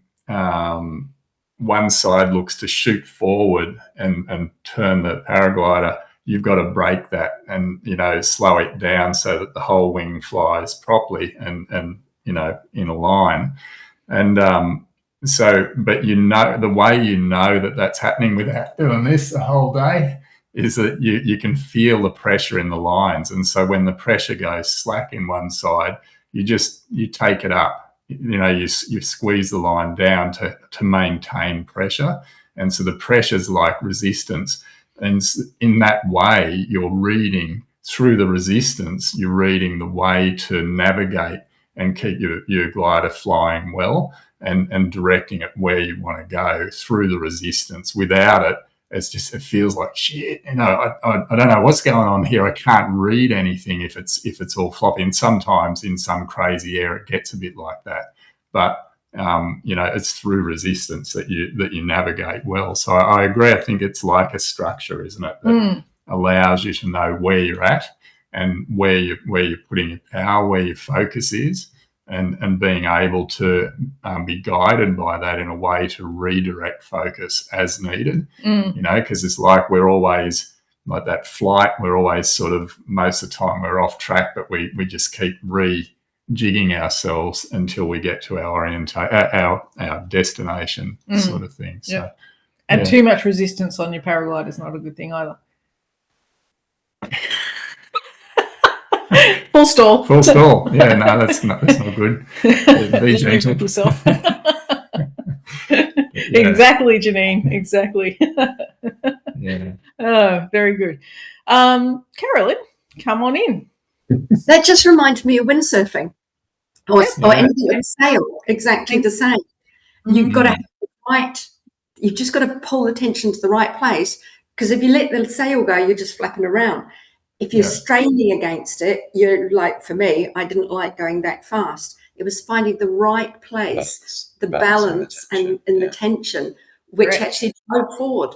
one side looks to shoot forward and turn the paraglider, you've got to break that and slow it down so that the whole wing flies properly and in a line. And so, but the way that's happening without doing this the whole day is that you can feel the pressure in the lines. And so when the pressure goes slack in one side, you take it up. You squeeze the line down to maintain pressure. And so the pressure's like resistance. And in that way, you're reading through the resistance, you're reading the way to navigate and keep your glider flying well and directing it where you want to go through the resistance. Without it, it feels like shit. I don't know what's going on here. I can't read anything if it's all floppy. And sometimes in some crazy air, it gets a bit like that. But it's through resistance that you navigate well. So I agree. I think it's like a structure, isn't it, that allows you to know where you're at and where you're putting your power, where your focus is, and being able to be guided by that in a way to redirect focus as needed. Because it's like we're always like that flight. We're always sort of, most of the time we're off track, but we just keep jigging ourselves until we get to our our destination, sort of thing. So, Yeah. And too much resistance on your paraglide is not a good thing either. Full stall. Full stall. Yeah, no, that's not good. Be Just move gentle. with yourself. Yeah. Exactly, Janine. Exactly. Yeah. Oh, very good. Carolyn, come on in. That just reminded me of windsurfing or Yeah. anything with sail. Exactly the same. You've got to have the right. You've just got to pull the tension to the right place, because if you let the sail go, you're just flapping around. If you're straining against it, you're like, for me, I didn't like going that fast. It was finding the right place, the balance and the tension, which Correct. actually drove forward.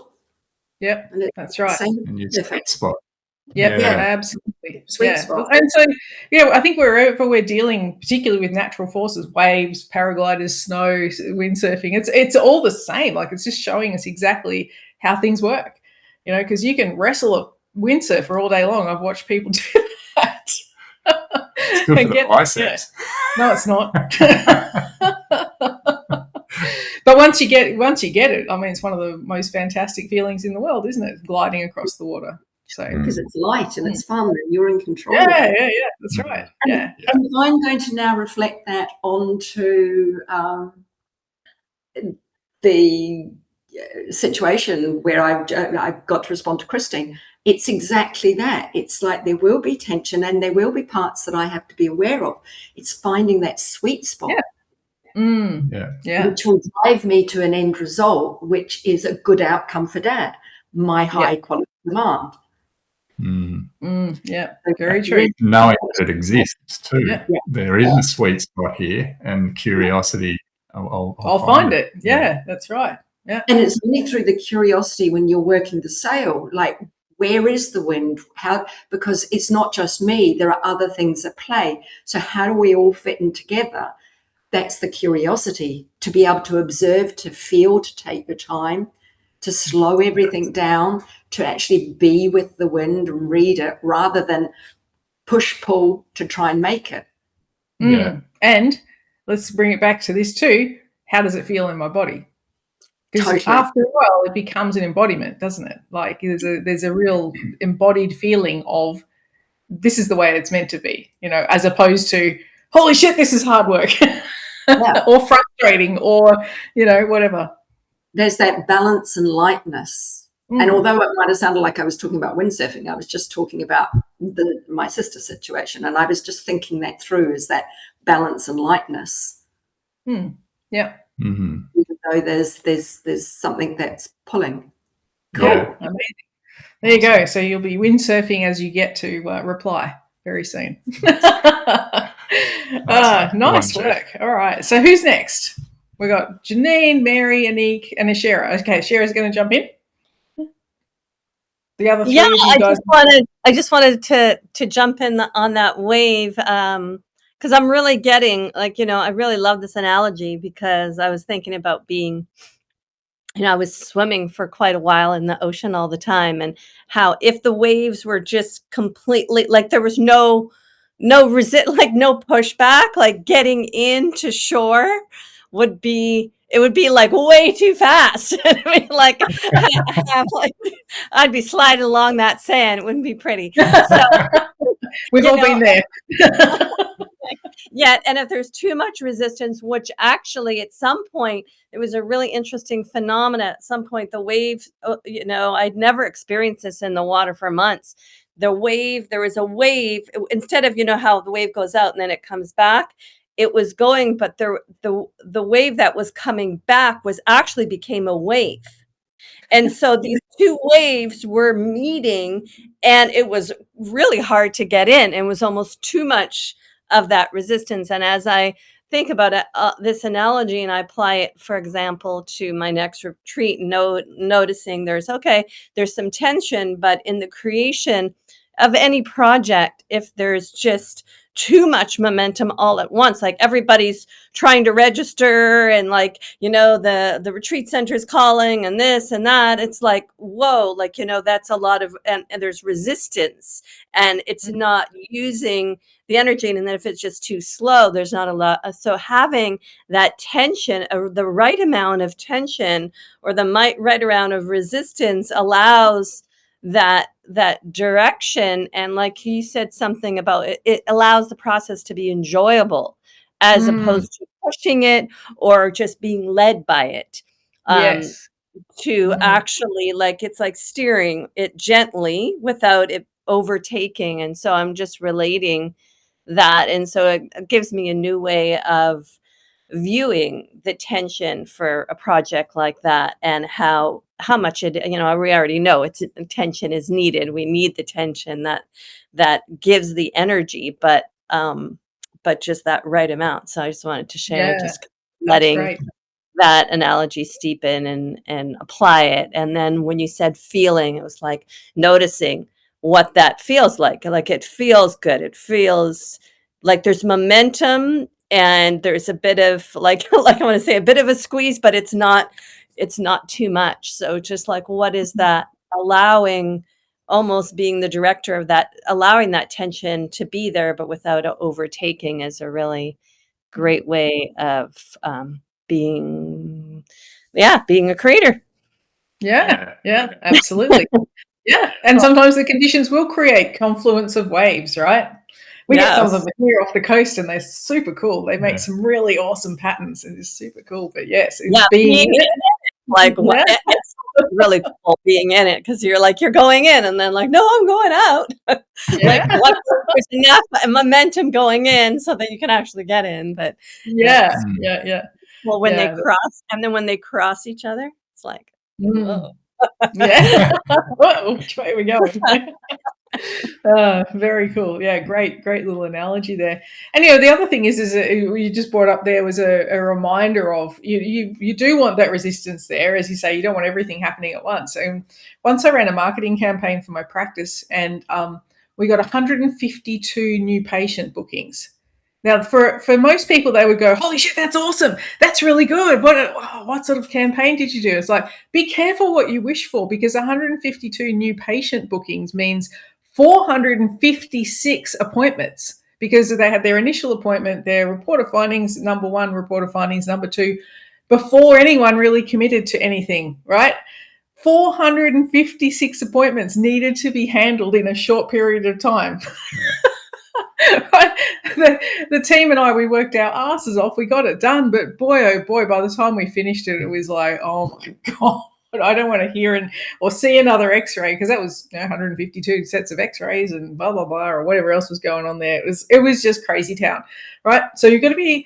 Yep, And that's right. And your sweet spot. Yep, Yeah. absolutely. Sweet spot. And so, I think wherever we're dealing, particularly with natural forces, waves, paragliders, snow, windsurfing, it's all the same. Like, it's just showing us exactly how things work. Because you can wrestle a windsurfer all day long. I've watched people do that. It's good for the biceps. No, it's not. But once you get it, I mean, it's one of the most fantastic feelings in the world, isn't it? Gliding across the water. So Because it's light and it's fun and you're in control. yeah, that's right. Yeah. And I'm going to now reflect that onto the situation where I've got to respond to Christine. It's exactly that. It's like there will be tension and there will be parts that I have to be aware of. It's finding that sweet spot. Yeah. Which will drive me to an end result, which is a good outcome for Dad, my high quality demand. Yeah, very true. Knowing that it exists too. Yeah. There is a sweet spot here, and curiosity. I'll find it. Yeah, that's right. Yeah. And it's only through the curiosity when you're working the sail, like, where is the wind? How? Because it's not just me. There are other things at play. So how do we all fit in together? That's the curiosity, to be able to observe, to feel, to take your time, to slow everything down, to actually be with the wind and read it rather than push, pull to try and make it. Yeah. And let's bring it back to this too. How does it feel in my body? Because Totally. after a while, it becomes an embodiment, doesn't it? Like there's a real embodied feeling of this is the way it's meant to be, as opposed to, holy shit, this is hard work. Or frustrating, or whatever. There's that balance and lightness. And although it might have sounded like I was talking about windsurfing, I was just talking about my sister situation, and I was just thinking that through, as that balance and lightness. Yeah. Mm-hmm. Even though there's something that's pulling. Cool. Yeah. Amazing. There you go. So you'll be windsurfing as you get to reply very soon. Nice work. All right. So who's next? We got Janine, Mary, Anique, and Ashera. Okay, Shera's going to jump in. The other three of you guys. I just wanted to jump in on that wave because I'm really getting I really love this analogy, because I was thinking about being. I was swimming for quite a while in the ocean all the time, and how if the waves were just completely there was no pushback, getting into shore would be way too fast. I mean, I'd be sliding along that sand. It wouldn't be pretty. So we've all been there. Yeah, and if there's too much resistance, which actually at some point it was a really interesting phenomenon. At some point, the wave, I'd never experienced this in the water for months. There was a wave, instead of how the wave goes out and then it comes back. It was going, but the wave that was coming back became a wave. And so these two waves were meeting, and it was really hard to get in. It was almost too much of that resistance. And as I think about it, this analogy, and I apply it, for example, to my next retreat, noticing there's some tension, but in the creation of any project, if there's just too much momentum all at once. Like everybody's trying to register, and like, you know, the retreat center is calling and this and that. It's like, whoa, like, you know, that's a lot of, and there's resistance, and it's not using the energy. And then if it's just too slow, there's not a lot. So having that tension, the right amount of tension, or the right amount of resistance, allows that direction. And like you said something about it, it allows the process to be enjoyable, as opposed to pushing it or just being led by it. Yes. To actually, like, it's like steering it gently without it overtaking. And so I'm just relating that. And so it gives me a new way of viewing the tension for a project like that, and how much it, you know, we already know it's tension is needed. We need the tension that gives the energy, but just that right amount. So I just wanted to share, just letting that analogy steepen and apply it. And then when you said feeling, it was like noticing what that feels like. Like it feels good. It feels like there's momentum, and there's a bit of like I want to say a bit of a squeeze, but it's not too much. So just like, what is that? Allowing, almost being the director of that, allowing that tension to be there, but without overtaking, is a really great way of being a creator. Yeah, absolutely. Yeah, and sometimes the conditions will create confluence of waves, right? We get some of them here off the coast, and they're super cool. They make some really awesome patterns, and it's super cool. But yes, it's being in it. Like, what? It's really cool being in it, because you're like, you're going in, and then like, no, I'm going out. Like, there's enough momentum going in so that you can actually get in. But yeah. Well, when they cross, and then when they cross each other, it's like, whoa. Yeah. Whoa, which way are we going? Very cool. Yeah, great little analogy there. And you know, the other thing is you just brought up there was a reminder of you do want that resistance there, as you say. You don't want everything happening at once. And once I ran a marketing campaign for my practice, and we got 152 new patient bookings. Now, for most people, they would go, "Holy shit, that's awesome! That's really good. What sort of campaign did you do?" It's like, be careful what you wish for, because 152 new patient bookings means 456 appointments, because they had their initial appointment, their report of findings number 1, report of findings number 2, before anyone really committed to anything, right? 456 appointments needed to be handled in a short period of time. The team and I, we worked our asses off. We got it done, but boy, oh boy, by the time we finished it, it was like, oh my God, I don't want to hear or see another x-ray, because that was 152 sets of x-rays and blah, blah, blah, or whatever else was going on there. It was just crazy town, right? So you've got to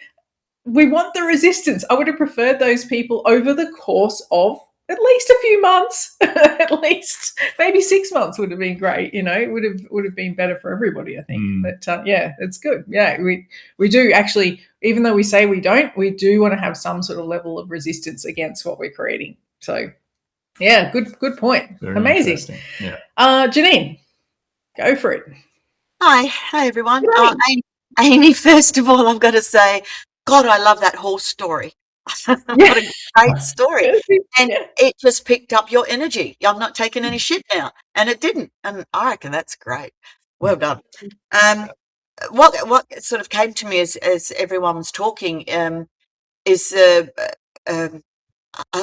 we want the resistance. I would have preferred those people over the course of at least a few months, at least maybe 6 months would have been great. You know, it would have been better for everybody, I think. But yeah, it's good. Yeah, we do actually, even though we say we don't, we do want to have some sort of level of resistance against what we're creating. So yeah, good point. Very amazing. Yeah. Janine, go for it. Hi everyone. Amy, first of all, I've got to say, God, I love that horse story. What a great story. And it just picked up your energy. I'm not taking any shit now. And it didn't. And I reckon that's great. Well done. What sort of came to me as everyone was talking is I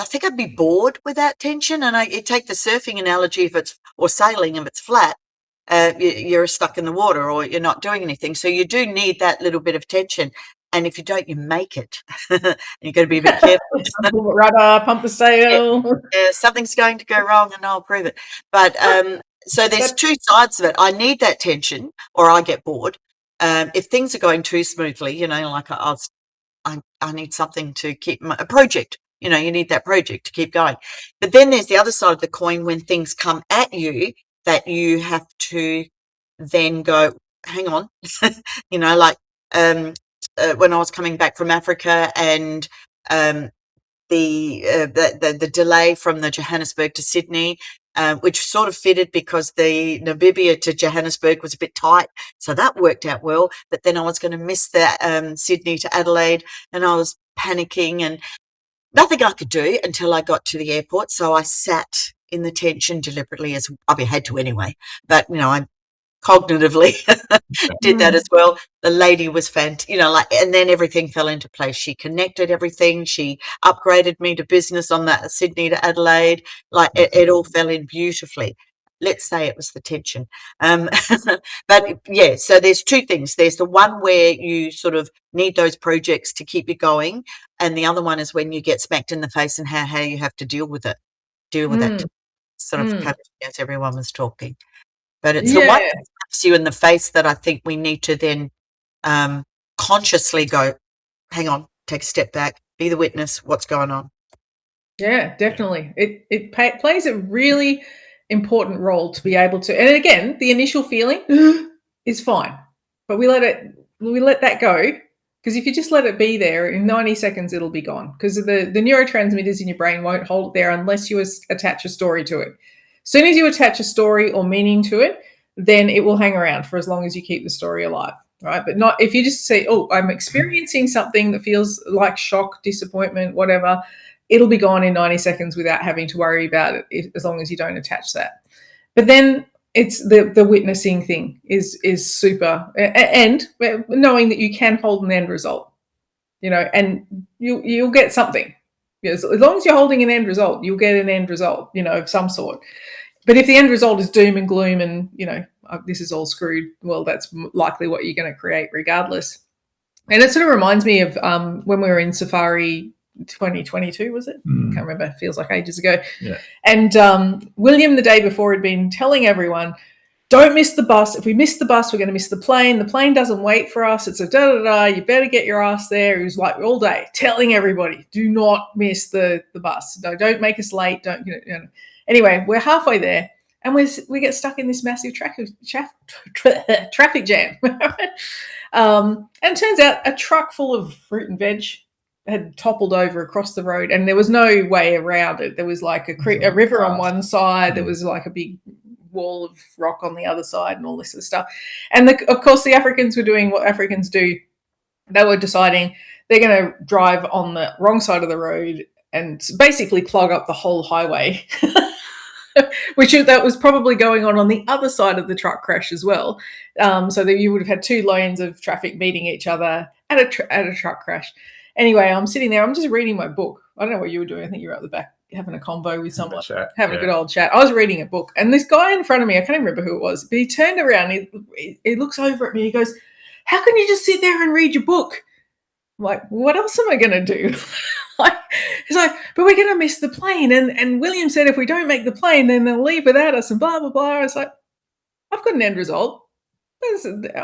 think I'd be bored without tension. And you take the surfing analogy, or sailing, if it's flat, you're stuck in the water or you're not doing anything. So you do need that little bit of tension. And if you don't, you make it. You've got to be a bit careful. Pump the rudder, pump the sail. Yeah, something's going to go wrong, and I'll prove it. But so there's two sides of it. I need that tension, or I get bored. If things are going too smoothly, you know, like I need something to keep a project. You know, you need that project to keep going. But then there's the other side of the coin, when things come at you that you have to then go, hang on, you know, like. When I was coming back from Africa, and the delay from the Johannesburg to Sydney, which sort of fitted because the Namibia to Johannesburg was a bit tight. So that worked out well. But then I was going to miss the Sydney to Adelaide, and I was panicking and nothing I could do until I got to the airport. So I sat in the tension deliberately, as I had to anyway. But, you know, I cognitively did that as well. The lady was fantastic, and then everything fell into place. She connected everything. She upgraded me to business on that Sydney to Adelaide. It all fell in beautifully. Let's say it was the tension. But yeah, so there's two things. There's the one where you sort of need those projects to keep you going. And the other one is when you get smacked in the face and how you have to deal with it. That sort of as everyone was talking. But it's the one that slaps you in the face that I think we need to then consciously go, hang on, take a step back, be the witness, what's going on. Yeah, definitely. It plays a really important role to be able to, and again, the initial feeling is fine, but we let that go, because if you just let it be there, in 90 seconds it'll be gone, because the neurotransmitters in your brain won't hold it there unless you attach a story to it. As soon as you attach a story or meaning to it, then it will hang around for as long as you keep the story alive, right? But not if you just say, oh, I'm experiencing something that feels like shock, disappointment, whatever, it'll be gone in 90 seconds without having to worry about it, as long as you don't attach that. But then it's the witnessing thing is super, and knowing that you can hold an end result, and you'll get something. Yes, as long as you're holding an end result, you'll get an end result, of some sort. But if the end result is doom and gloom and, this is all screwed, well, that's likely what you're going to create regardless. And it sort of reminds me of when we were in Safari 2022, was it? Can't remember. It feels like ages ago. Yeah. And William, the day before, had been telling everyone, don't miss the bus. If we miss the bus, we're going to miss the plane. The plane doesn't wait for us. It's a da-da-da. You better get your ass there. He was like all day telling everybody, do not miss the bus. No, don't make us late. Don't, Anyway, we're halfway there, and we get stuck in this massive traffic jam. And it turns out a truck full of fruit and veg had toppled over across the road, and there was no way around it. There was like a river on one side. There was like a big wall of rock on the other side, and all this sort of stuff. And of course, the Africans were doing what Africans do. They were deciding they're going to drive on the wrong side of the road and basically clog up the whole highway, that was probably going on the other side of the truck crash as well. So that you would have had two lanes of traffic meeting each other at a truck crash. Anyway, I'm sitting there. I'm just reading my book. I don't know what you were doing. I think you were at the back having a convo with someone, having a good old chat. I was reading a book, and this guy in front of me, I can't even remember who it was, but he turned around, he looks over at me, he goes, how can you just sit there and read your book? I'm like, what else am I going to do? He's like, but we're going to miss the plane. And William said if we don't make the plane, then they'll leave without us and blah, blah, blah. I was like, I've got an end result. That's it.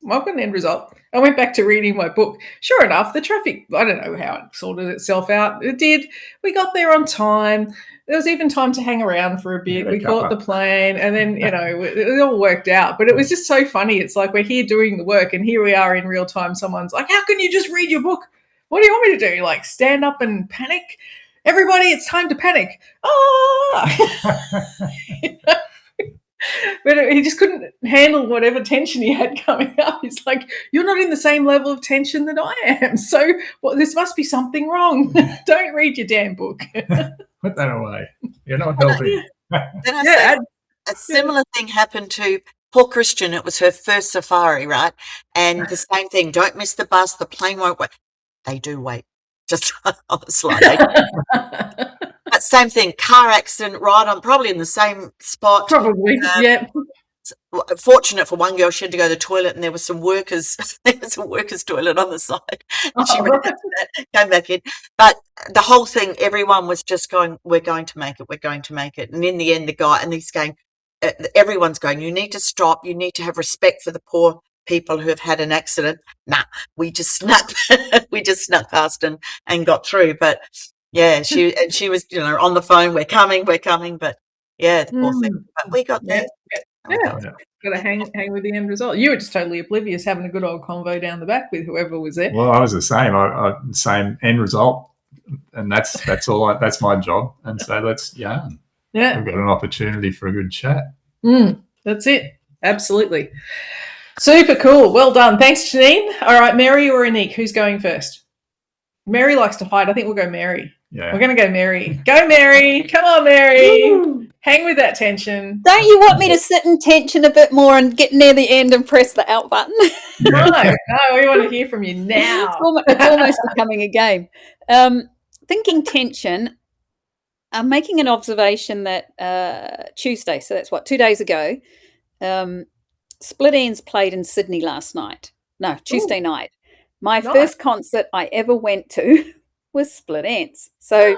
I've got an end result. I went back to reading my book. Sure enough, the traffic, I don't know how it sorted itself out. It did. We got there on time. There was even time to hang around for a bit. We caught the plane, and then, it all worked out. But it was just so funny. It's like we're here doing the work, and here we are in real time. Someone's like, how can you just read your book? What do you want me to do? Like stand up and panic? Everybody, it's time to panic. But he just couldn't handle whatever tension he had coming up. He's like, you're not in the same level of tension that I am. So this must be something wrong. Don't read your damn book. Put that away. You're not helping. A similar thing happened to Paul Christian. It was her first safari, right? And the same thing. Don't miss the bus. The plane won't wait. They do wait. Just on the slide. But same thing, car accident, right on, probably in the same spot. Probably, yeah. Fortunate for one girl, she had to go to the toilet, and there was some workers. There was a workers' toilet on the side. And she ran out of that, came back in. But the whole thing, everyone was just going, "We're going to make it. We're going to make it." And in the end, the guy, and he's going, everyone's going, "You need to stop. You need to have respect for the poor people who have had an accident." Nah, we just snuck. We just snuck past and got through, but. Yeah, she was, on the phone. We're coming. But yeah, the poor thing. But we got there. Yeah. Got to hang with the end result. You were just totally oblivious, having a good old convo down the back with whoever was there. Well, I was the same. Same end result, and that's all. That's my job. And so let's yarn. Yeah. We've got an opportunity for a good chat. That's it. Absolutely. Super cool. Well done. Thanks, Janine. All right, Mary or Anique, who's going first? Mary likes to hide. I think we'll go Mary. Yeah. We're going to go Mary. Go, Mary. Come on, Mary. Hang with that tension. Don't you want me to sit in tension a bit more and get near the end and press the out button? No, we want to hear from you now. It's almost becoming a game. Thinking tension, I'm making an observation that Tuesday, so that's 2 days ago, Split Enz played in Sydney last night. No, Tuesday night. My first concert I ever went to was Split Enz. So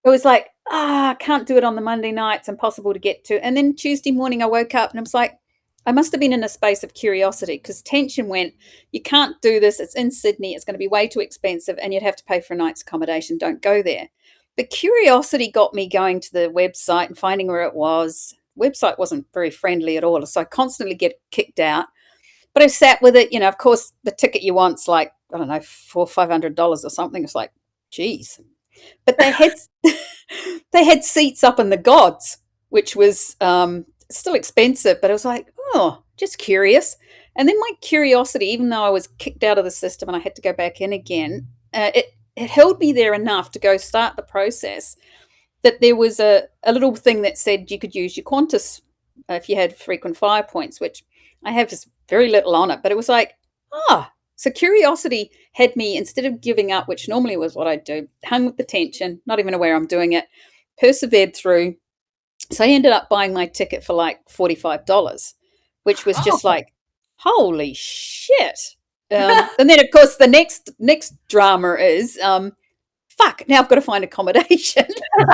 it was like, I can't do it on the Monday night. It's impossible to get to. And then Tuesday morning I woke up and I was like, I must have been in a space of curiosity because tension went, you can't do this. It's in Sydney. It's going to be way too expensive and you'd have to pay for a night's accommodation. Don't go there. But curiosity got me going to the website and finding where it was. Website wasn't very friendly at all. So I constantly get kicked out. But I sat with it. Of course, the ticket you want's like, I don't know, $400 or $500 or something. It's like, geez. But they had seats up in the gods, which was still expensive. But I was like, oh, just curious. And then my curiosity, even though I was kicked out of the system and I had to go back in again, it held me there enough to go start the process that there was a little thing that said you could use your Qantas if you had frequent flyer points, which I have just very little on it. But it was like, so curiosity had me, instead of giving up, which normally was what I'd do, hung with the tension, not even aware I'm doing it, persevered through. So I ended up buying my ticket for like $45, which was just like, holy shit. And then, of course, the next drama is, fuck, now I've got to find accommodation. I'm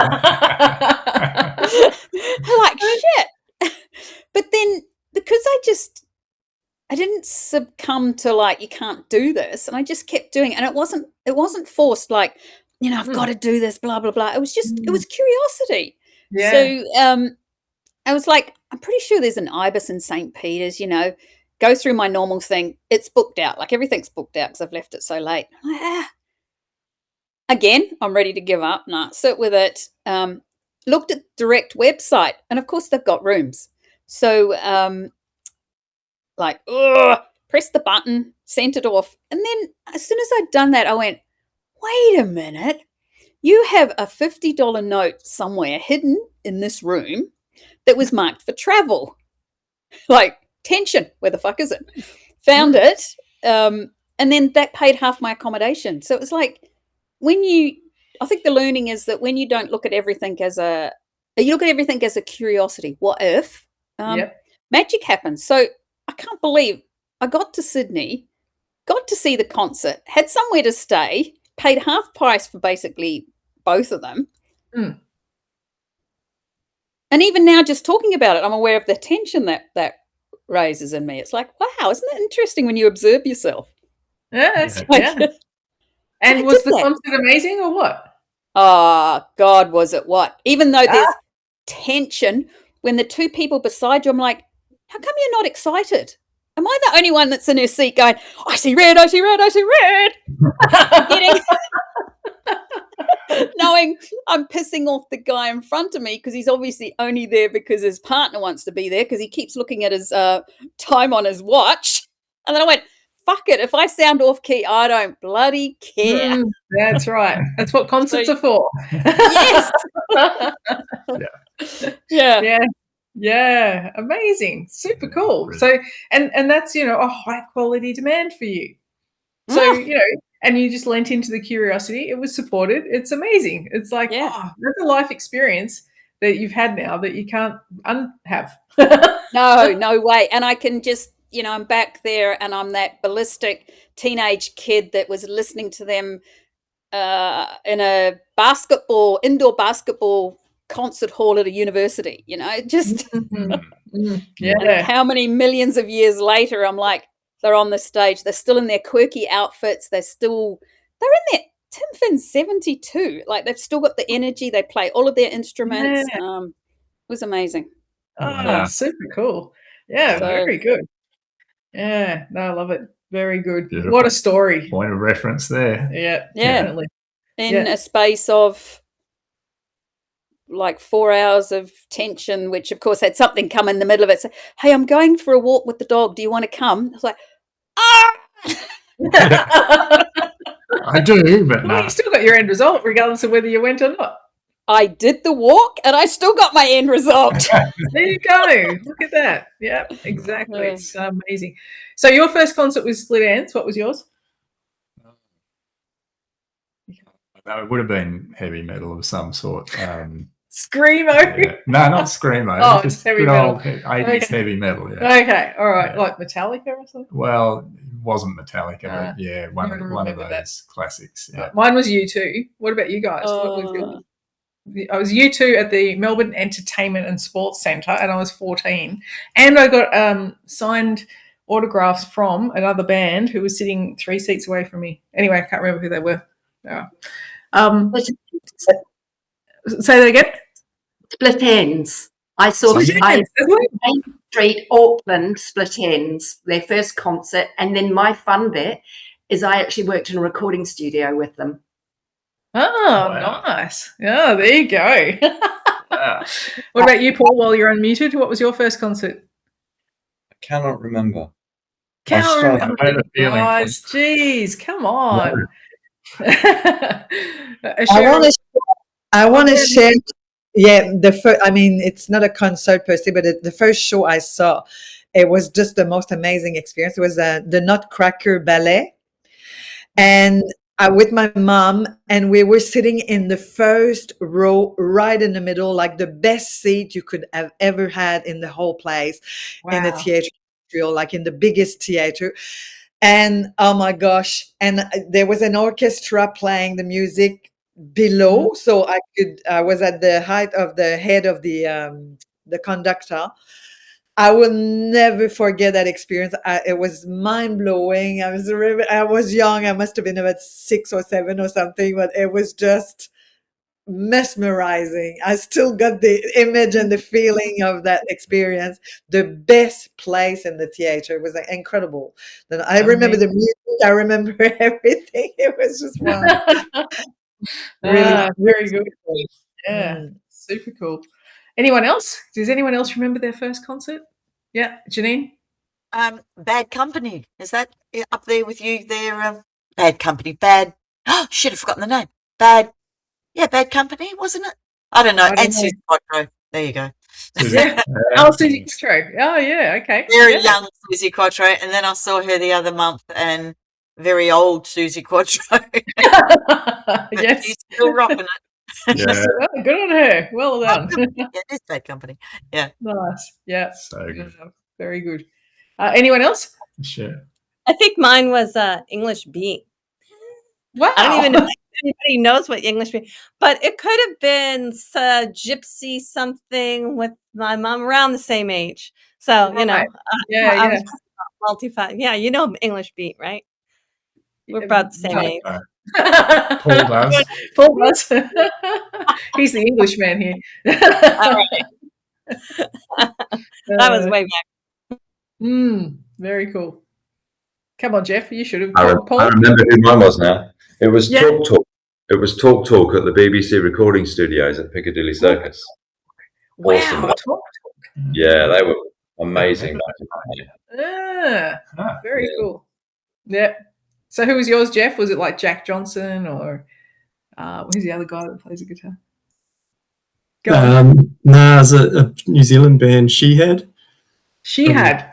like, shit. But then because I didn't succumb to like, you can't do this. And I just kept doing it. And it wasn't forced, like, I've got to do this, blah, blah, blah. It was just, it was curiosity. Yeah. So I was like, I'm pretty sure there's an Ibis in St. Peter's, go through my normal thing. It's booked out. Like everything's booked out because I've left it so late. I'm like, Again, I'm ready to give up. Nah, sit with it. Looked at Direct website. And of course they've got rooms. So press the button, sent it off. And then as soon as I'd done that, I went, wait a minute. You have a $50 note somewhere hidden in this room that was marked for travel. Like, tension. Where the fuck is it? Found it. And then that paid half my accommodation. So it was like, I think the learning is that when you don't look at everything as you look at everything as a curiosity. What if? Magic happens. So I can't believe I got to Sydney, got to see the concert, had somewhere to stay, paid half price for basically both of them. And even now, just talking about it, I'm aware of the tension that raises in me. It's like, wow, isn't that interesting when you observe yourself? Yes. Like, Yeah. And was the concert amazing or what? Oh, God, was it what? Even though there's tension, when the two people beside you, I'm like, how come you're not excited? Am I the only one that's in her seat going, I see red, I see red, I see red? Knowing I'm pissing off the guy in front of me because he's obviously only there because his partner wants to be there because he keeps looking at his time on his watch. And then I went, fuck it. If I sound off key, I don't bloody care. That's right. That's what concerts are for. Yes. Yeah. Amazing. Super cool. So, and that's, a high quality demand for you. So, and you just lent into the curiosity. It was supported. It's amazing. It's like, that's a life experience that you've had now that you can't unhave. No way. And I can just, I'm back there and I'm that ballistic teenage kid that was listening to them in a indoor basketball concert hall at a university, just and how many millions of years later, I'm like, they're on the stage, they're still in their quirky outfits, they're in their Tim Finn 72, like they've still got the energy, they play all of their instruments. It was amazing. Super cool. Very good. Yeah, no, I love it. Very good. Beautiful. What a story. Point of reference there. Yeah, definitely. In a space of like 4 hours of tension, which of course had something come in the middle of it. So, hey, I'm going for a walk with the dog. Do you want to come? I was like, ah. I do, but Well, no. you still got your end result, regardless of whether you went or not. I did the walk and I still got my end result. There you go. Look at that. Yeah, exactly. It's amazing. So your first concert was Split Ends. What was yours? No, it would have been heavy metal of some sort. Screamo. Yeah. No, not screamo. Oh, just heavy good metal. old 80s Okay. heavy metal. Yeah. Okay, all right. Yeah. Like Metallica or something? Well, it wasn't Metallica, Ah, but yeah, one of remember those that. classics. Yeah. Mine was U2. What about you guys? What was yours? I was U2 at the Melbourne Entertainment and Sports Centre, and I was 14. And I got signed autographs from another band who was sitting 3 seats away from me. Anyway, I can't remember who they were. Yeah. Say that again? Split Ends. I saw Split I Ends, isn't it? Main Street, Auckland, Split Ends, their first concert. And then my fun bit is I actually worked in a recording studio with them. Oh, Wow. nice. Yeah, there you go. Yeah. What about you, Paul, while you're unmuted? What was your first concert? I cannot remember. Cannot sorry, remember. I had a feeling. Guys, jeez, come on. I want to share. Yeah, I mean, it's not a concert per se, but the first show I saw, it was just the most amazing experience. It was the Nutcracker Ballet, and with my mom, and we were sitting in the first row, right in the middle, like the best seat you could have ever had in the whole place, in the theater, like in the biggest theater. And oh my gosh, and there was an orchestra playing the music below, so I was at the height of the head of the conductor. I will never forget that experience. It was mind blowing. I was young. I must have been about 6 or 7 or something, but it was just mesmerizing. I still got the image and the feeling of that experience. The best place in the theater. It was like incredible. Then I remember the music. I remember everything. It was just wow. Really, very good. Yeah, super cool. Anyone else? Does anyone else remember their first concert? Yeah, Janine? Bad Company. Is that up there with you there? Bad Company. Bad. Oh, shit, I've forgotten the name. Bad Company, wasn't it? I don't know. I don't And know. Susie Quattro. There you go. Yeah. Oh, Susie Quattro. Oh, yeah, okay. Very Yeah. young Susie Quattro. And then I saw her the other month, and very old Susie Quattro. But Yes. she's still rocking it. Yeah. Oh, good on her. Well done. Yeah, it is Bad Company. Yeah. Nice. Yeah. So good. Yeah, very good. Anyone else? Sure. I think mine was English Beat. Wow. I don't even know if anybody knows what English Beat, but it could have been Gypsy something with my mom around the same age. So, you know, Right. I Yeah, was multi-fat. Yeah, you know English Beat, right? We're about the same age. yeah. Paul does. Paul does. He's the Englishman here. All right. That was way back. Very cool. Come on, Jeff. You should have. I Paul. remember who mine was now. It was Yeah. Talk Talk. It was Talk Talk at the BBC recording studios at Piccadilly Circus. Wow. Awesome. Talk. Yeah, they were amazing. Ah, Ah, very Yeah. cool. Yeah. So who was yours, Jeff? Was it like Jack Johnson or who's the other guy that plays the guitar? Go on. No, it's a New Zealand band, She Had. She had.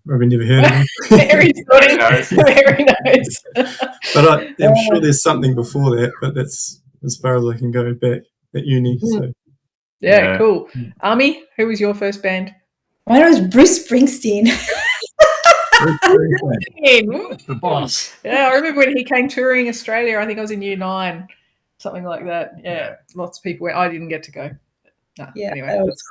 Probably never heard of them. Very Very nice. Very nice. But I'm sure there's something before that, but that's as far as I can go back at uni. So. Yeah, Yeah. cool. Ami, who was your first band? Mine was Bruce Springsteen. The boss. Yeah, I remember when he came touring Australia. I think I was in year 9, something like that. Yeah, lots of people went. I didn't get to go. No, Yeah, anyway, that was-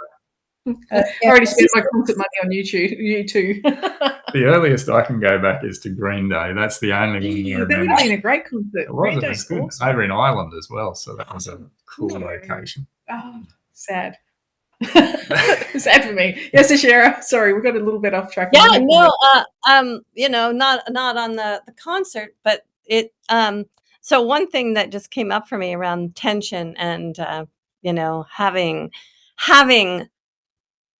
I already spent my concert money on YouTube. You too. The earliest I can go back is to Green Day. That's the only one I Yeah, that would remember. have been a great concert. It was, Green it Day, was good. awesome. Over in Ireland as well, so that was a cool Yeah. location. Oh, sad. Sad for me. Yes, Ashera. Sorry, we got a little bit off track. Yeah, no, you know, not on the concert, but it so one thing that just came up for me around tension and having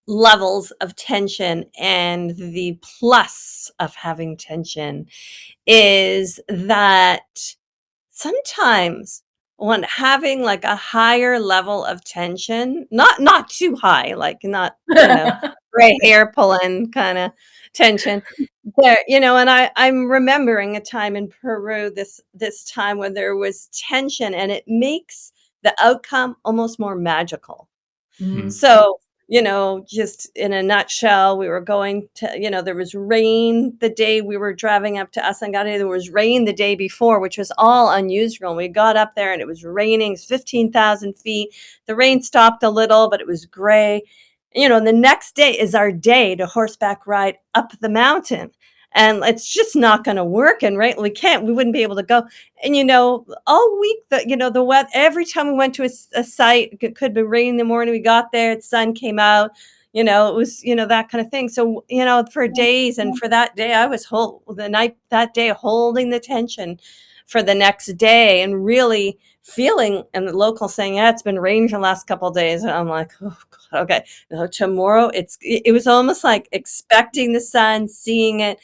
levels of tension. And the plus of having tension is that sometimes when having like a higher level of tension, not too high, like not gray hair pulling kind of tension there, and I'm remembering a time in Peru this time when there was tension, and it makes the outcome almost more magical. So, just in a nutshell, we were going to, there was rain the day we were driving up to Asangati. There was rain the day before, which was all unusual. And we got up there and it was raining. It's 15,000 feet. The rain stopped a little, but it was gray. And the next day is our day to horseback ride up the mountain. And it's just not going to work. And we wouldn't be able to go. And, all week, the weather, every time we went to a site, it could be rain in the morning. We got there, the sun came out, it was, that kind of thing. So, for days, and for that day, I was that day holding the tension for the next day and really feeling, and the local saying, yeah, it's been raining for the last couple of days. And I'm like, oh God, okay, tomorrow it was almost like expecting the sun, seeing it,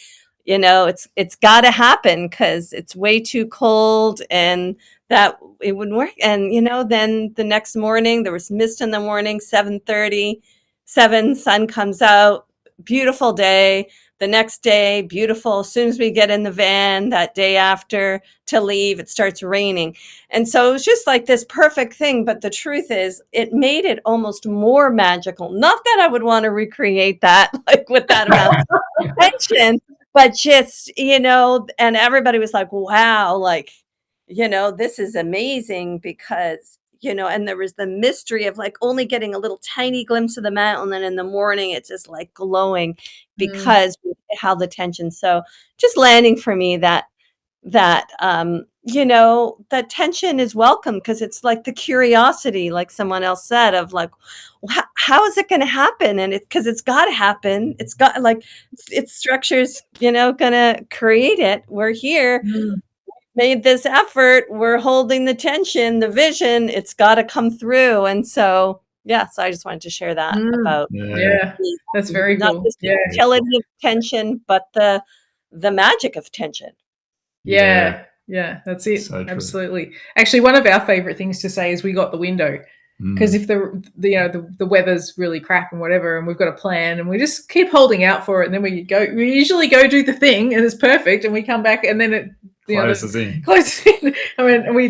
it's got to happen because it's way too cold and that it wouldn't work. And, then the next morning there was mist in the morning, 7:30, sun comes out, beautiful day. The next day, beautiful. As soon as we get in the van that day after to leave, it starts raining. And so it was just like this perfect thing. But the truth is, it made it almost more magical. Not that I would want to recreate that, like with that amount of tension, but just, and everybody was like, wow, like, this is amazing because, and there was the mystery of like only getting a little tiny glimpse of the mountain. And in the morning, it's just like glowing because how the tension. So just landing for me that that tension is welcome because it's like the curiosity, like someone else said, of like, how is it going to happen? And because it's got to happen. It's got like its structures, going to create it. We're here. Made this effort, we're holding the tension, the vision, it's got to come through. And so so I just wanted to share that about that's very not cool. just the utility of tension, but the magic of tension. Yeah, that's it. So true. Absolutely. Actually, one of our favorite things to say is we got the window. Because if the weather's really crap and whatever, and we've got a plan, and we just keep holding out for it, and then we usually go do the thing, and it's perfect, and we come back, and then it closes in. I mean, and we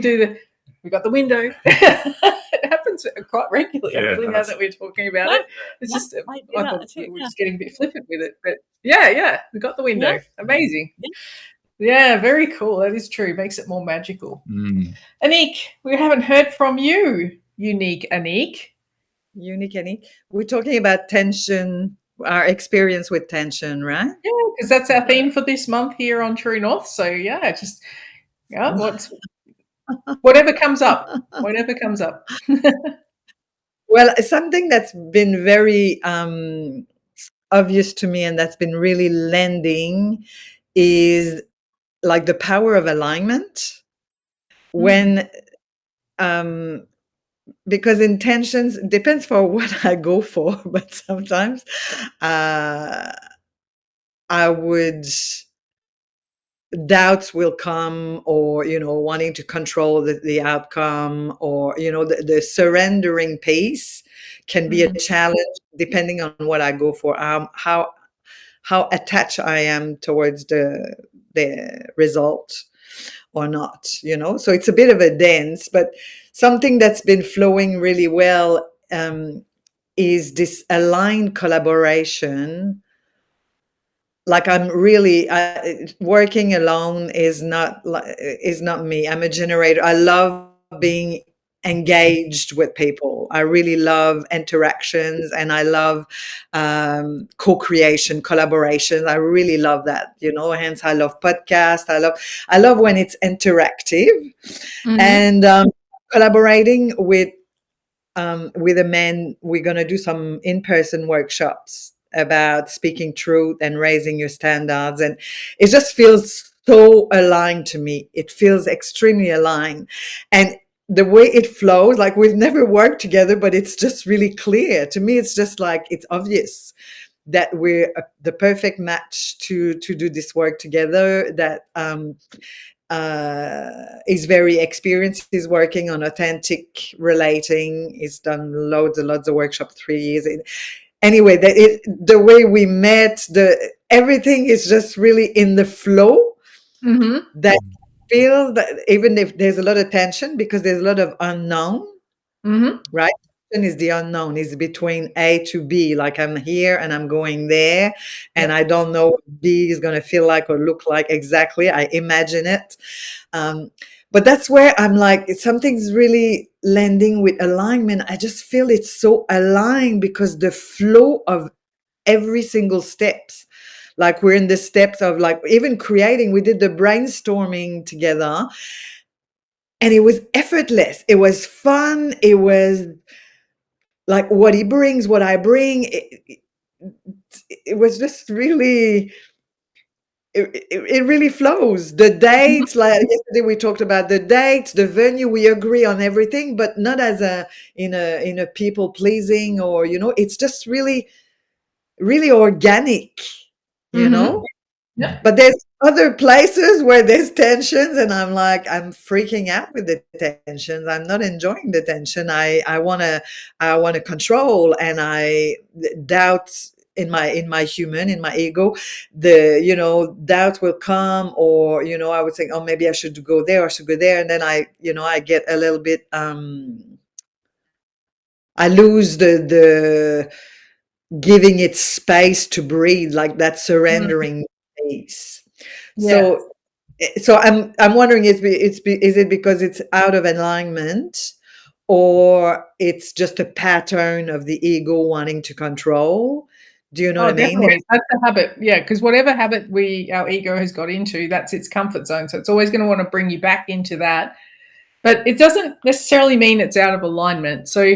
got the window. It happens quite regularly, actually, now that we're talking about it. It's just, I thought we're just getting a bit flippant with it. But we got the window. Yeah. Amazing. Yeah, very cool. That is true. Makes it more magical. Anik, we haven't heard from you. Unique Anik. We're talking about tension, our experience with tension, right? Yeah, because that's our theme for this month here on True North. So whatever comes up. Well, something that's been very obvious to me and that's been really landing is like the power of alignment when because intentions depends for what I go for, but sometimes I would doubts will come, or wanting to control the outcome, or the surrendering pace can be a challenge depending on what I go for, how attached I am towards the result or not, so it's a bit of a dance. But something that's been flowing really well is this aligned collaboration. Like I'm really working alone is not me. I'm a generator. I love being engaged with people. I really love interactions, and I love co-creation, collaboration. I really love that, hence I love podcasts. I love when it's interactive and collaborating with a man. We're going to do some in-person workshops about speaking truth and raising your standards, and it just feels so aligned to me. It feels extremely aligned, and the way it flows, like we've never worked together, but it's just really clear to me. It's just like it's obvious that we're the perfect match to do this work together. That is very experienced. He's working on authentic relating. He's done loads and loads of workshops, 3 years. Anyway, the way we met, everything is just really in the flow. Mm-hmm. That feels that even if there's a lot of tension, because there's a lot of unknown, Mm-hmm. right? Is the unknown is between A to B, like I'm here and I'm going there, and I don't know what B is going to feel like or look like exactly. I imagine it, but that's where I'm like, something's really landing with alignment. I just feel it's so aligned because the flow of every single steps, like we're in the steps of like even creating. We did the brainstorming together, and it was effortless. It was fun. It was like what he brings, what I bring. It was just really, it really flows. The dates, like yesterday we talked about the dates, the venue, we agree on everything, but not as in a people pleasing or, it's just really, really organic, you know? Yeah. But there's other places where there's tensions, and I'm like, I'm freaking out with the tensions. I'm not enjoying the tension. I wanna control, and I doubt in my human, in my ego, doubt will come, or I would think, oh, maybe I should go there, or I should go there, and then I get a little bit I lose the giving it space to breathe, like that surrendering space. Yeah. So I'm wondering, is it because it's out of alignment, or it's just a pattern of the ego wanting to control? Do you know what I mean? Definitely. That's a habit. Yeah, because whatever habit our ego has got into, that's its comfort zone. So it's always going to want to bring you back into that. But it doesn't necessarily mean it's out of alignment. So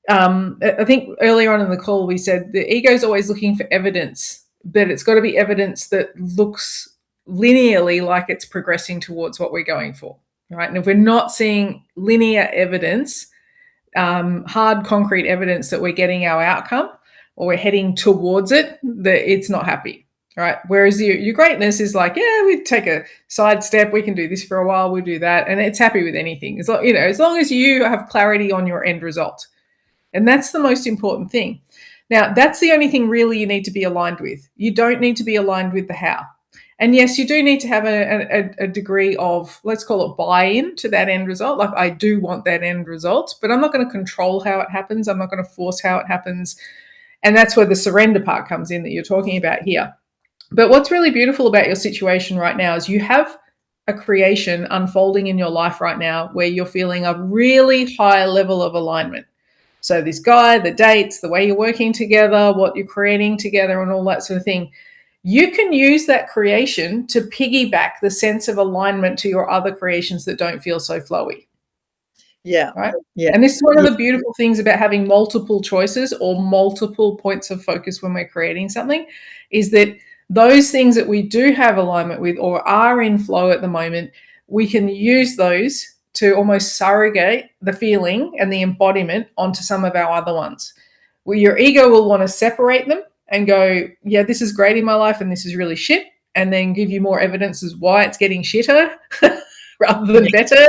I think earlier on in the call we said the ego is always looking for evidence, but it's got to be evidence that looks linearly like it's progressing towards what we're going for, right? And if we're not seeing linear evidence, hard concrete evidence that we're getting our outcome or we're heading towards it, that it's not happy, right? Whereas your greatness is like, yeah, we take a side step, we can do this for a while, we'll do that, and it's happy with anything. As long as you have clarity on your end result. And that's the most important thing. Now, that's the only thing really you need to be aligned with. You don't need to be aligned with the how. And yes, you do need to have a degree of, let's call it buy-in to that end result. Like, I do want that end result, but I'm not going to control how it happens. I'm not going to force how it happens. And that's where the surrender part comes in that you're talking about here. But what's really beautiful about your situation right now is you have a creation unfolding in your life right now where you're feeling a really high level of alignment. So this guy, the dates, the way you're working together, what you're creating together, and all that sort of thing. You can use that creation to piggyback the sense of alignment to your other creations that don't feel so flowy. Yeah. Right? Yeah. And this is one of the beautiful things about having multiple choices or multiple points of focus when we're creating something, is that those things that we do have alignment with or are in flow at the moment, we can use those to almost surrogate the feeling and the embodiment onto some of our other ones. Where your ego will want to separate them and go, yeah, this is great in my life and this is really shit, and then give you more evidence as why it's getting shitter rather than better,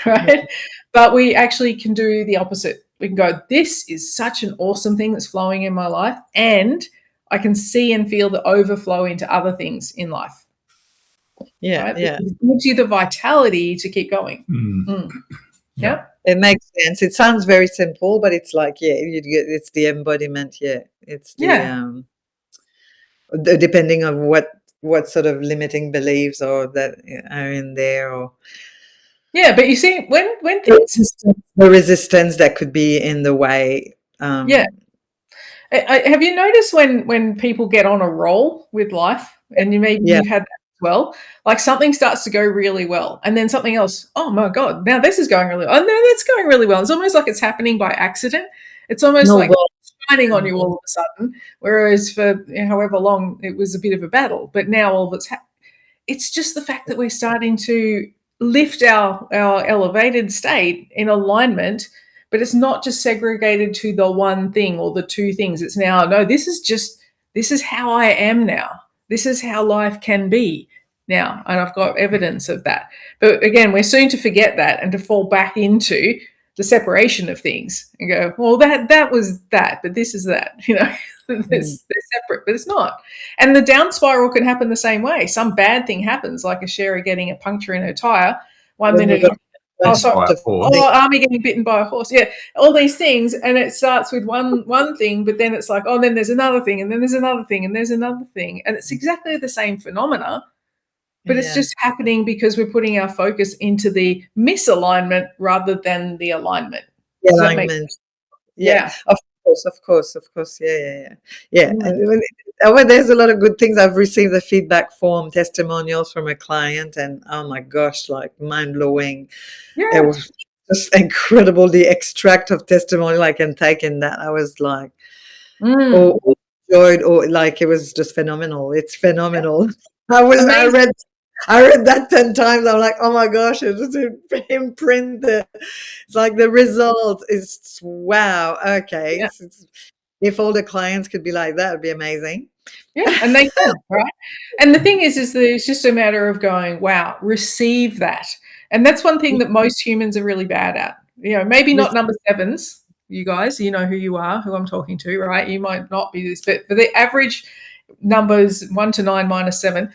right? But we actually can do the opposite. We can go, this is such an awesome thing that's flowing in my life, and I can see and feel the overflow into other things in life. Yeah, right? yeah. It gives you the vitality to keep going. Yeah. It makes sense. It sounds very simple, but it's like, yeah, it's the embodiment. Yeah, it's the depending on what sort of limiting beliefs or that are in there, or but you see when things the resistance that could be in the way. Have you noticed when people get on a roll with life, and you've had that as well, like something starts to go really well, and then something else, oh my God, now this is going really well. Oh no, that's going really well. It's almost like it's happening by accident. It's almost like shining on you all of a sudden, whereas for however long it was a bit of a battle, but now all of it's just the fact that we're starting to lift our elevated state in alignment, but it's not just segregated to the one thing or the two things. It's now, no, this is how I am now. This is how life can be now. And I've got evidence of that. But again, we're soon to forget that and to fall back into the separation of things and go, well, that was that, but this is that, they're separate, but it's not. And the down spiral can happen the same way. Some bad thing happens, like a Sherry getting a puncture in her tire. One minute, Army getting bitten by a horse. Yeah, all these things, and it starts with one thing, but then it's like, oh, then there's another thing, and then there's another thing, and there's another thing, and it's exactly the same phenomena. But it's just happening because we're putting our focus into the misalignment rather than the alignment. The alignment. Yeah. Of course. Yeah. And there's a lot of good things. I've received the feedback form testimonials from a client, and oh my gosh, like mind blowing. Yeah. It was just incredible, the extract of testimonial I can take in that. I was like, overjoyed, or like, it was just phenomenal. It's phenomenal. Yeah. I read that 10 times. I'm like, oh my gosh, it just imprinted. It's like the result is wow. Okay. Yeah. If all the clients could be like that, it'd be amazing. Yeah, and they can, right? And the thing is that it's just a matter of going, wow, receive that. And that's one thing that most humans are really bad at. Maybe not number sevens, you guys, you know who you are, who I'm talking to, right? You might not be this, but for the average numbers 1 to 9 minus 7,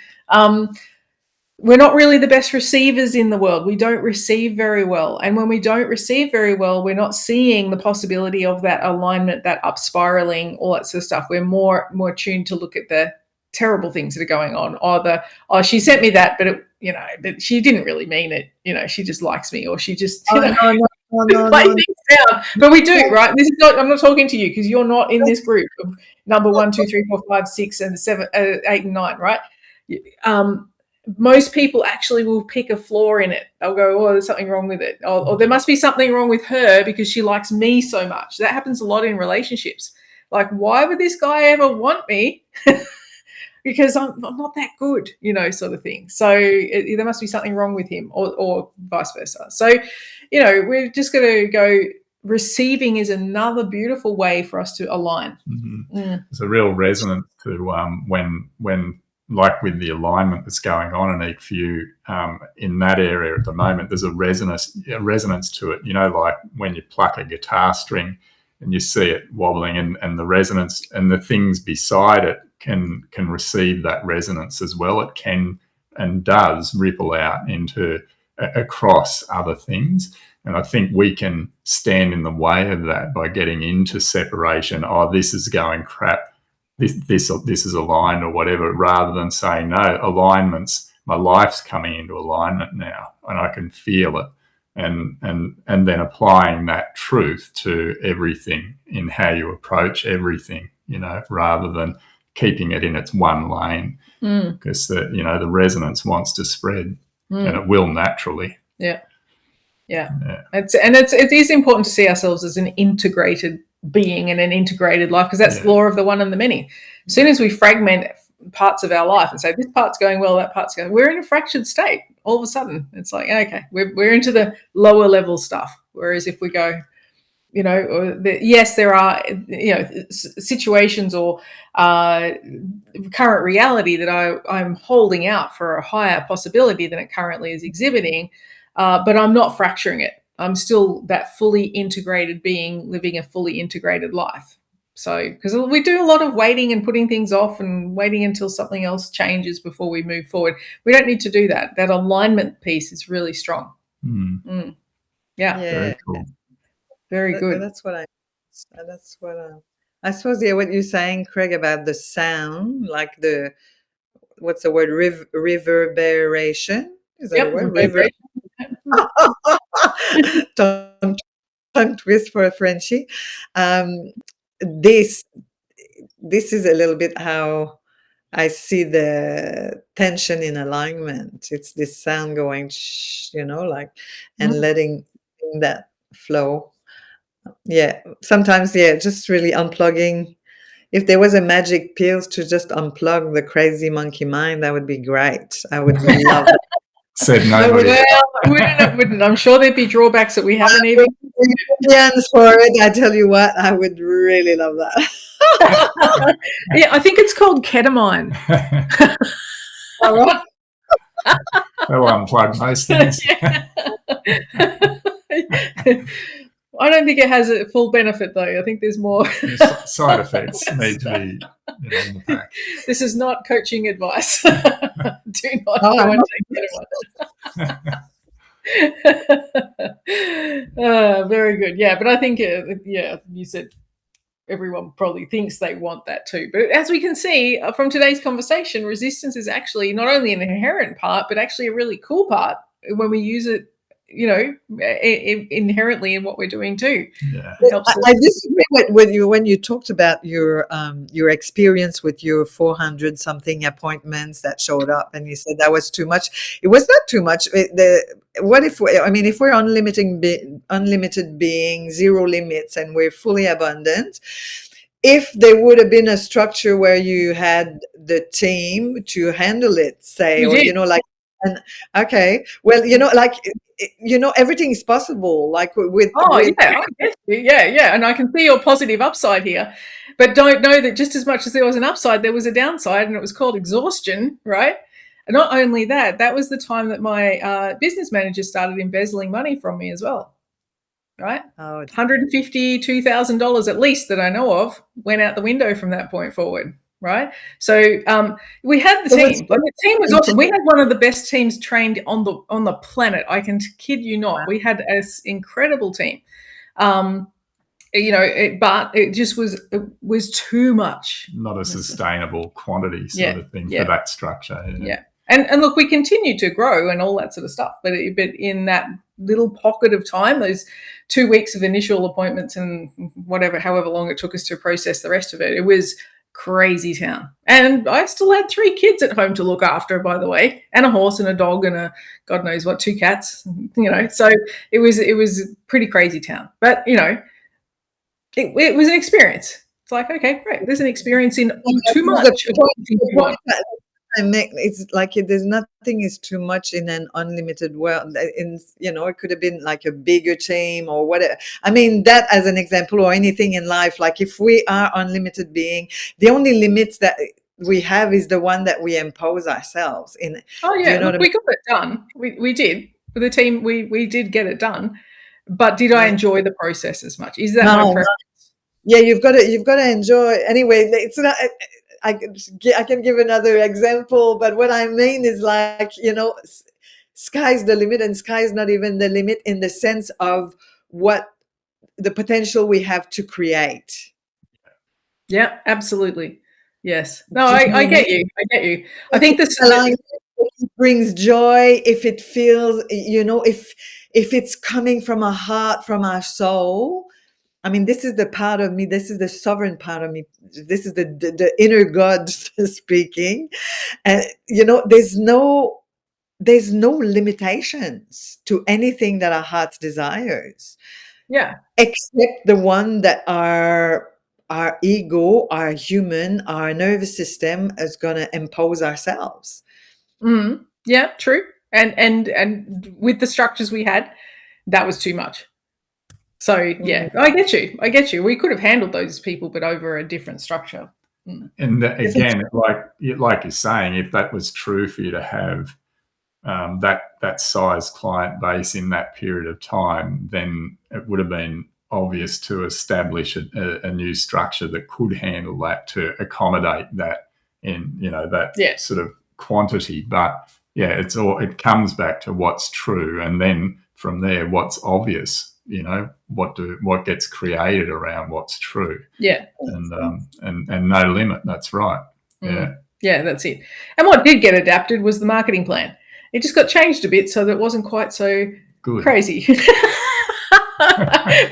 we're not really the best receivers in the world. We don't receive very well. And when we don't receive very well, we're not seeing the possibility of that alignment, that up spiraling, all that sort of stuff. We're more tuned to look at the terrible things that are going on, or she sent me that, but but she didn't really mean it. She just likes me, or she just play things down. But we do, right? This is not. I'm not talking to you because you're not in this group of number 1, 2, 3, 4, 5, 6, and 7, 8, and 9, right? Most people actually will pick a flaw in it. They'll go, oh, there's something wrong with it. Or there must be something wrong with her because she likes me so much. That happens a lot in relationships. Like, why would this guy ever want me? Because I'm not that good, sort of thing. So there must be something wrong with him, or vice versa. So, we're just going to go, receiving is another beautiful way for us to align. Mm-hmm. There's a real resonance to when like with the alignment that's going on in EQ in that area at the moment, there's a resonance to it. Like when you pluck a guitar string and you see it wobbling, and the resonance and the things beside it can receive that resonance as well. It can and does ripple out into across other things. And I think we can stand in the way of that by getting into separation. Oh, this is going crap. This is aligned or whatever, rather than saying, no, alignments, my life's coming into alignment now and I can feel it, and then applying that truth to everything in how you approach everything, rather than keeping it in its one lane, because the resonance wants to spread and it will naturally. Yeah. It is important to see ourselves as an integrated being and an integrated life, because that's the law of the one and the many. As soon as we fragment parts of our life and say this part's going well, that part's going, we're in a fractured state. All of a sudden, it's like, okay, we're into the lower level stuff. Whereas if we go, yes, there are situations or current reality that I'm holding out for a higher possibility than it currently is exhibiting, but I'm not fracturing it. I'm still that fully integrated being living a fully integrated life. So, because we do a lot of waiting and putting things off and waiting until something else changes before we move forward. We don't need to do that. That alignment piece is really strong. Yeah. Very cool. Very good. That's what I suppose. Yeah, what you're saying, Craig, about the sound, like what's the word? Reverberation. Is that a word? Reverberation. Tongue twist for a Frenchie. This is a little bit how I see the tension in alignment. It's this sound going, and letting that flow. Yeah, sometimes, just really unplugging. If there was a magic pills to just unplug the crazy monkey mind, that would be great. I would love it. Said Oh, nobody. Well, I'm sure there'd be drawbacks that we haven't even. Ingredients for it. I tell you what, I would really love that. Yeah, I think it's called ketamine. All right. They'll unplug most things. I don't think it has a full benefit, though. I think there's more. Side effects need to be in the pack. This is not coaching advice. Do not Oh, go I and take ketamine. Very good. Yeah, but I think, you said everyone probably thinks they want that too. But as we can see from today's conversation, resistance is actually not only an inherent part, but actually a really cool part when we use it, inherently in what we're doing too. Yeah. I disagree with you when you talked about your experience with your 400 something appointments that showed up, and you said that was too much. It was not too much. What if if we're unlimited being, zero limits, and we're fully abundant? If there would have been a structure where you had the team to handle it, say, or and okay, well, everything is possible. Like with yeah, and I can see your positive upside here, but don't know that just as much as there was an upside, there was a downside, and it was called exhaustion, right? And not only that, that was the time that my business manager started embezzling money from me as well, right? $150,000, $2,000 at least that I know of went out the window from that point forward. Right. So we had the team. The team was awesome. We had one of the best teams trained on the planet. I can kid you not. We had an incredible team. But it just was too much. Not a sustainable quantity sort of thing for that structure. Yeah. And look, we continued to grow and all that sort of stuff. But in that little pocket of time, those 2 weeks of initial appointments and however long it took us to process the rest of it, it was crazy town. And I still had 3 kids at home to look after, by the way, and a horse and a dog and a God knows what, 2 cats, so it was pretty crazy town. But it was an experience. It's like, okay, great, there's an experience in too much. It's like there's nothing is too much in an unlimited world. It could have been like a bigger team or whatever. I mean, that as an example, or anything in life. Like if we are unlimited being, the only limits that we have is the one that we impose ourselves in. Oh yeah, we got it done. We did for the team. We did get it done. But did I enjoy the process as much? Is that my preference? Yeah, you've got to enjoy. Anyway, it's not. I can give another example, but what I mean is like, sky's the limit, and sky's not even the limit in the sense of what the potential we have to create. Yeah, absolutely. Yes. No, I get you. I think this brings joy if it feels, if it's coming from our heart, from our soul. I mean, this is the part of me. This is the sovereign part of me. This is the inner God speaking. And there's no limitations to anything that our hearts desires. Yeah. Except the one that our ego, our human, our nervous system is going to impose ourselves. Mm-hmm. Yeah, true. And with the structures we had, that was too much. So yeah, I get you. We could have handled those people, but over a different structure. And again, like you're saying, if that was true for you to have that size client base in that period of time, then it would have been obvious to establish a new structure that could handle that, to accommodate that in that sort of quantity. But yeah, it comes back to what's true, and then from there, what's obvious. What gets created around what's true. Yeah. And no limit. That's right. Yeah. Yeah, that's it. And what did get adapted was the marketing plan. It just got changed a bit so that it wasn't quite so crazy.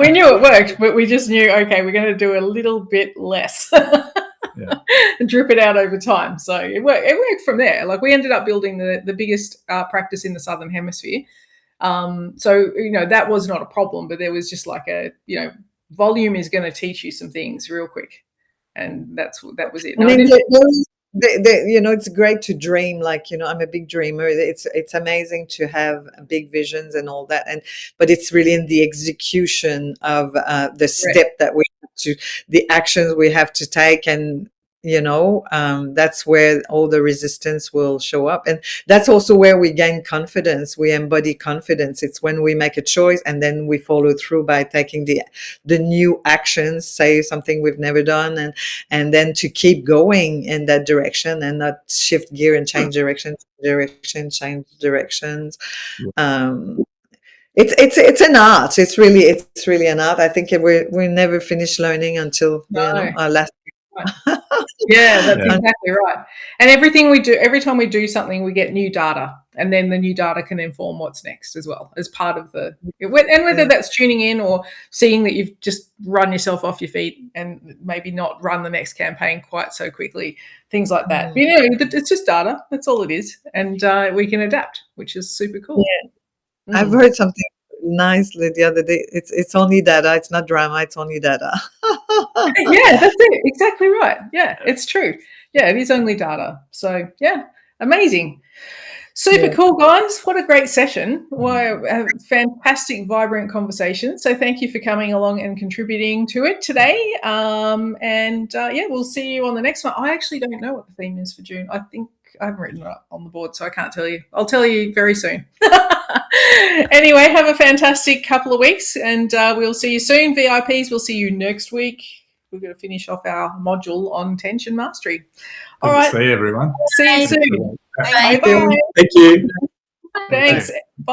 We knew it worked, but we just knew, okay, we're going to do a little bit less and drip it out over time. So it worked from there. Like we ended up building the biggest practice in the Southern Hemisphere. So, that was not a problem, but there was just like volume is going to teach you some things real quick. And that was it. I mean, it's great to dream. Like, I'm a big dreamer. It's amazing to have big visions and all that, but it's really in the execution of the step that we have to, the actions we have to take, and that's where all the resistance will show up, and that's also where we gain confidence. We embody confidence. It's when we make a choice and then we follow through by taking the new actions, say something we've never done, and then to keep going in that direction and not shift gear and change directions. It's an art. It's really an art. I think we never finish learning until our last. Yeah, that's exactly right. And everything we do, every time we do something, we get new data, and then the new data can inform what's next as well, as part of and whether that's tuning in or seeing that you've just run yourself off your feet and maybe not run the next campaign quite so quickly, things like that. But, it's just data. That's all it is, and we can adapt, which is super cool. Yeah. I've heard something nicely the other day. It's only data. It's not drama. It's only data. Yeah, that's it. Exactly right. Yeah, it's true. Yeah, it is only data. So yeah, amazing. Super cool, guys. What a great session. What a fantastic, vibrant conversation. So thank you for coming along and contributing to it today. We'll see you on the next one. I actually don't know what the theme is for June. I think I haven't written it up on the board, so I can't tell you. I'll tell you very soon. Anyway, have a fantastic couple of weeks, and we'll see you soon. VIPs, we'll see you next week. We're going to finish off our module on tension mastery. All right. See everyone. See you soon. Thank Bye. Thank you. Thanks. Bye.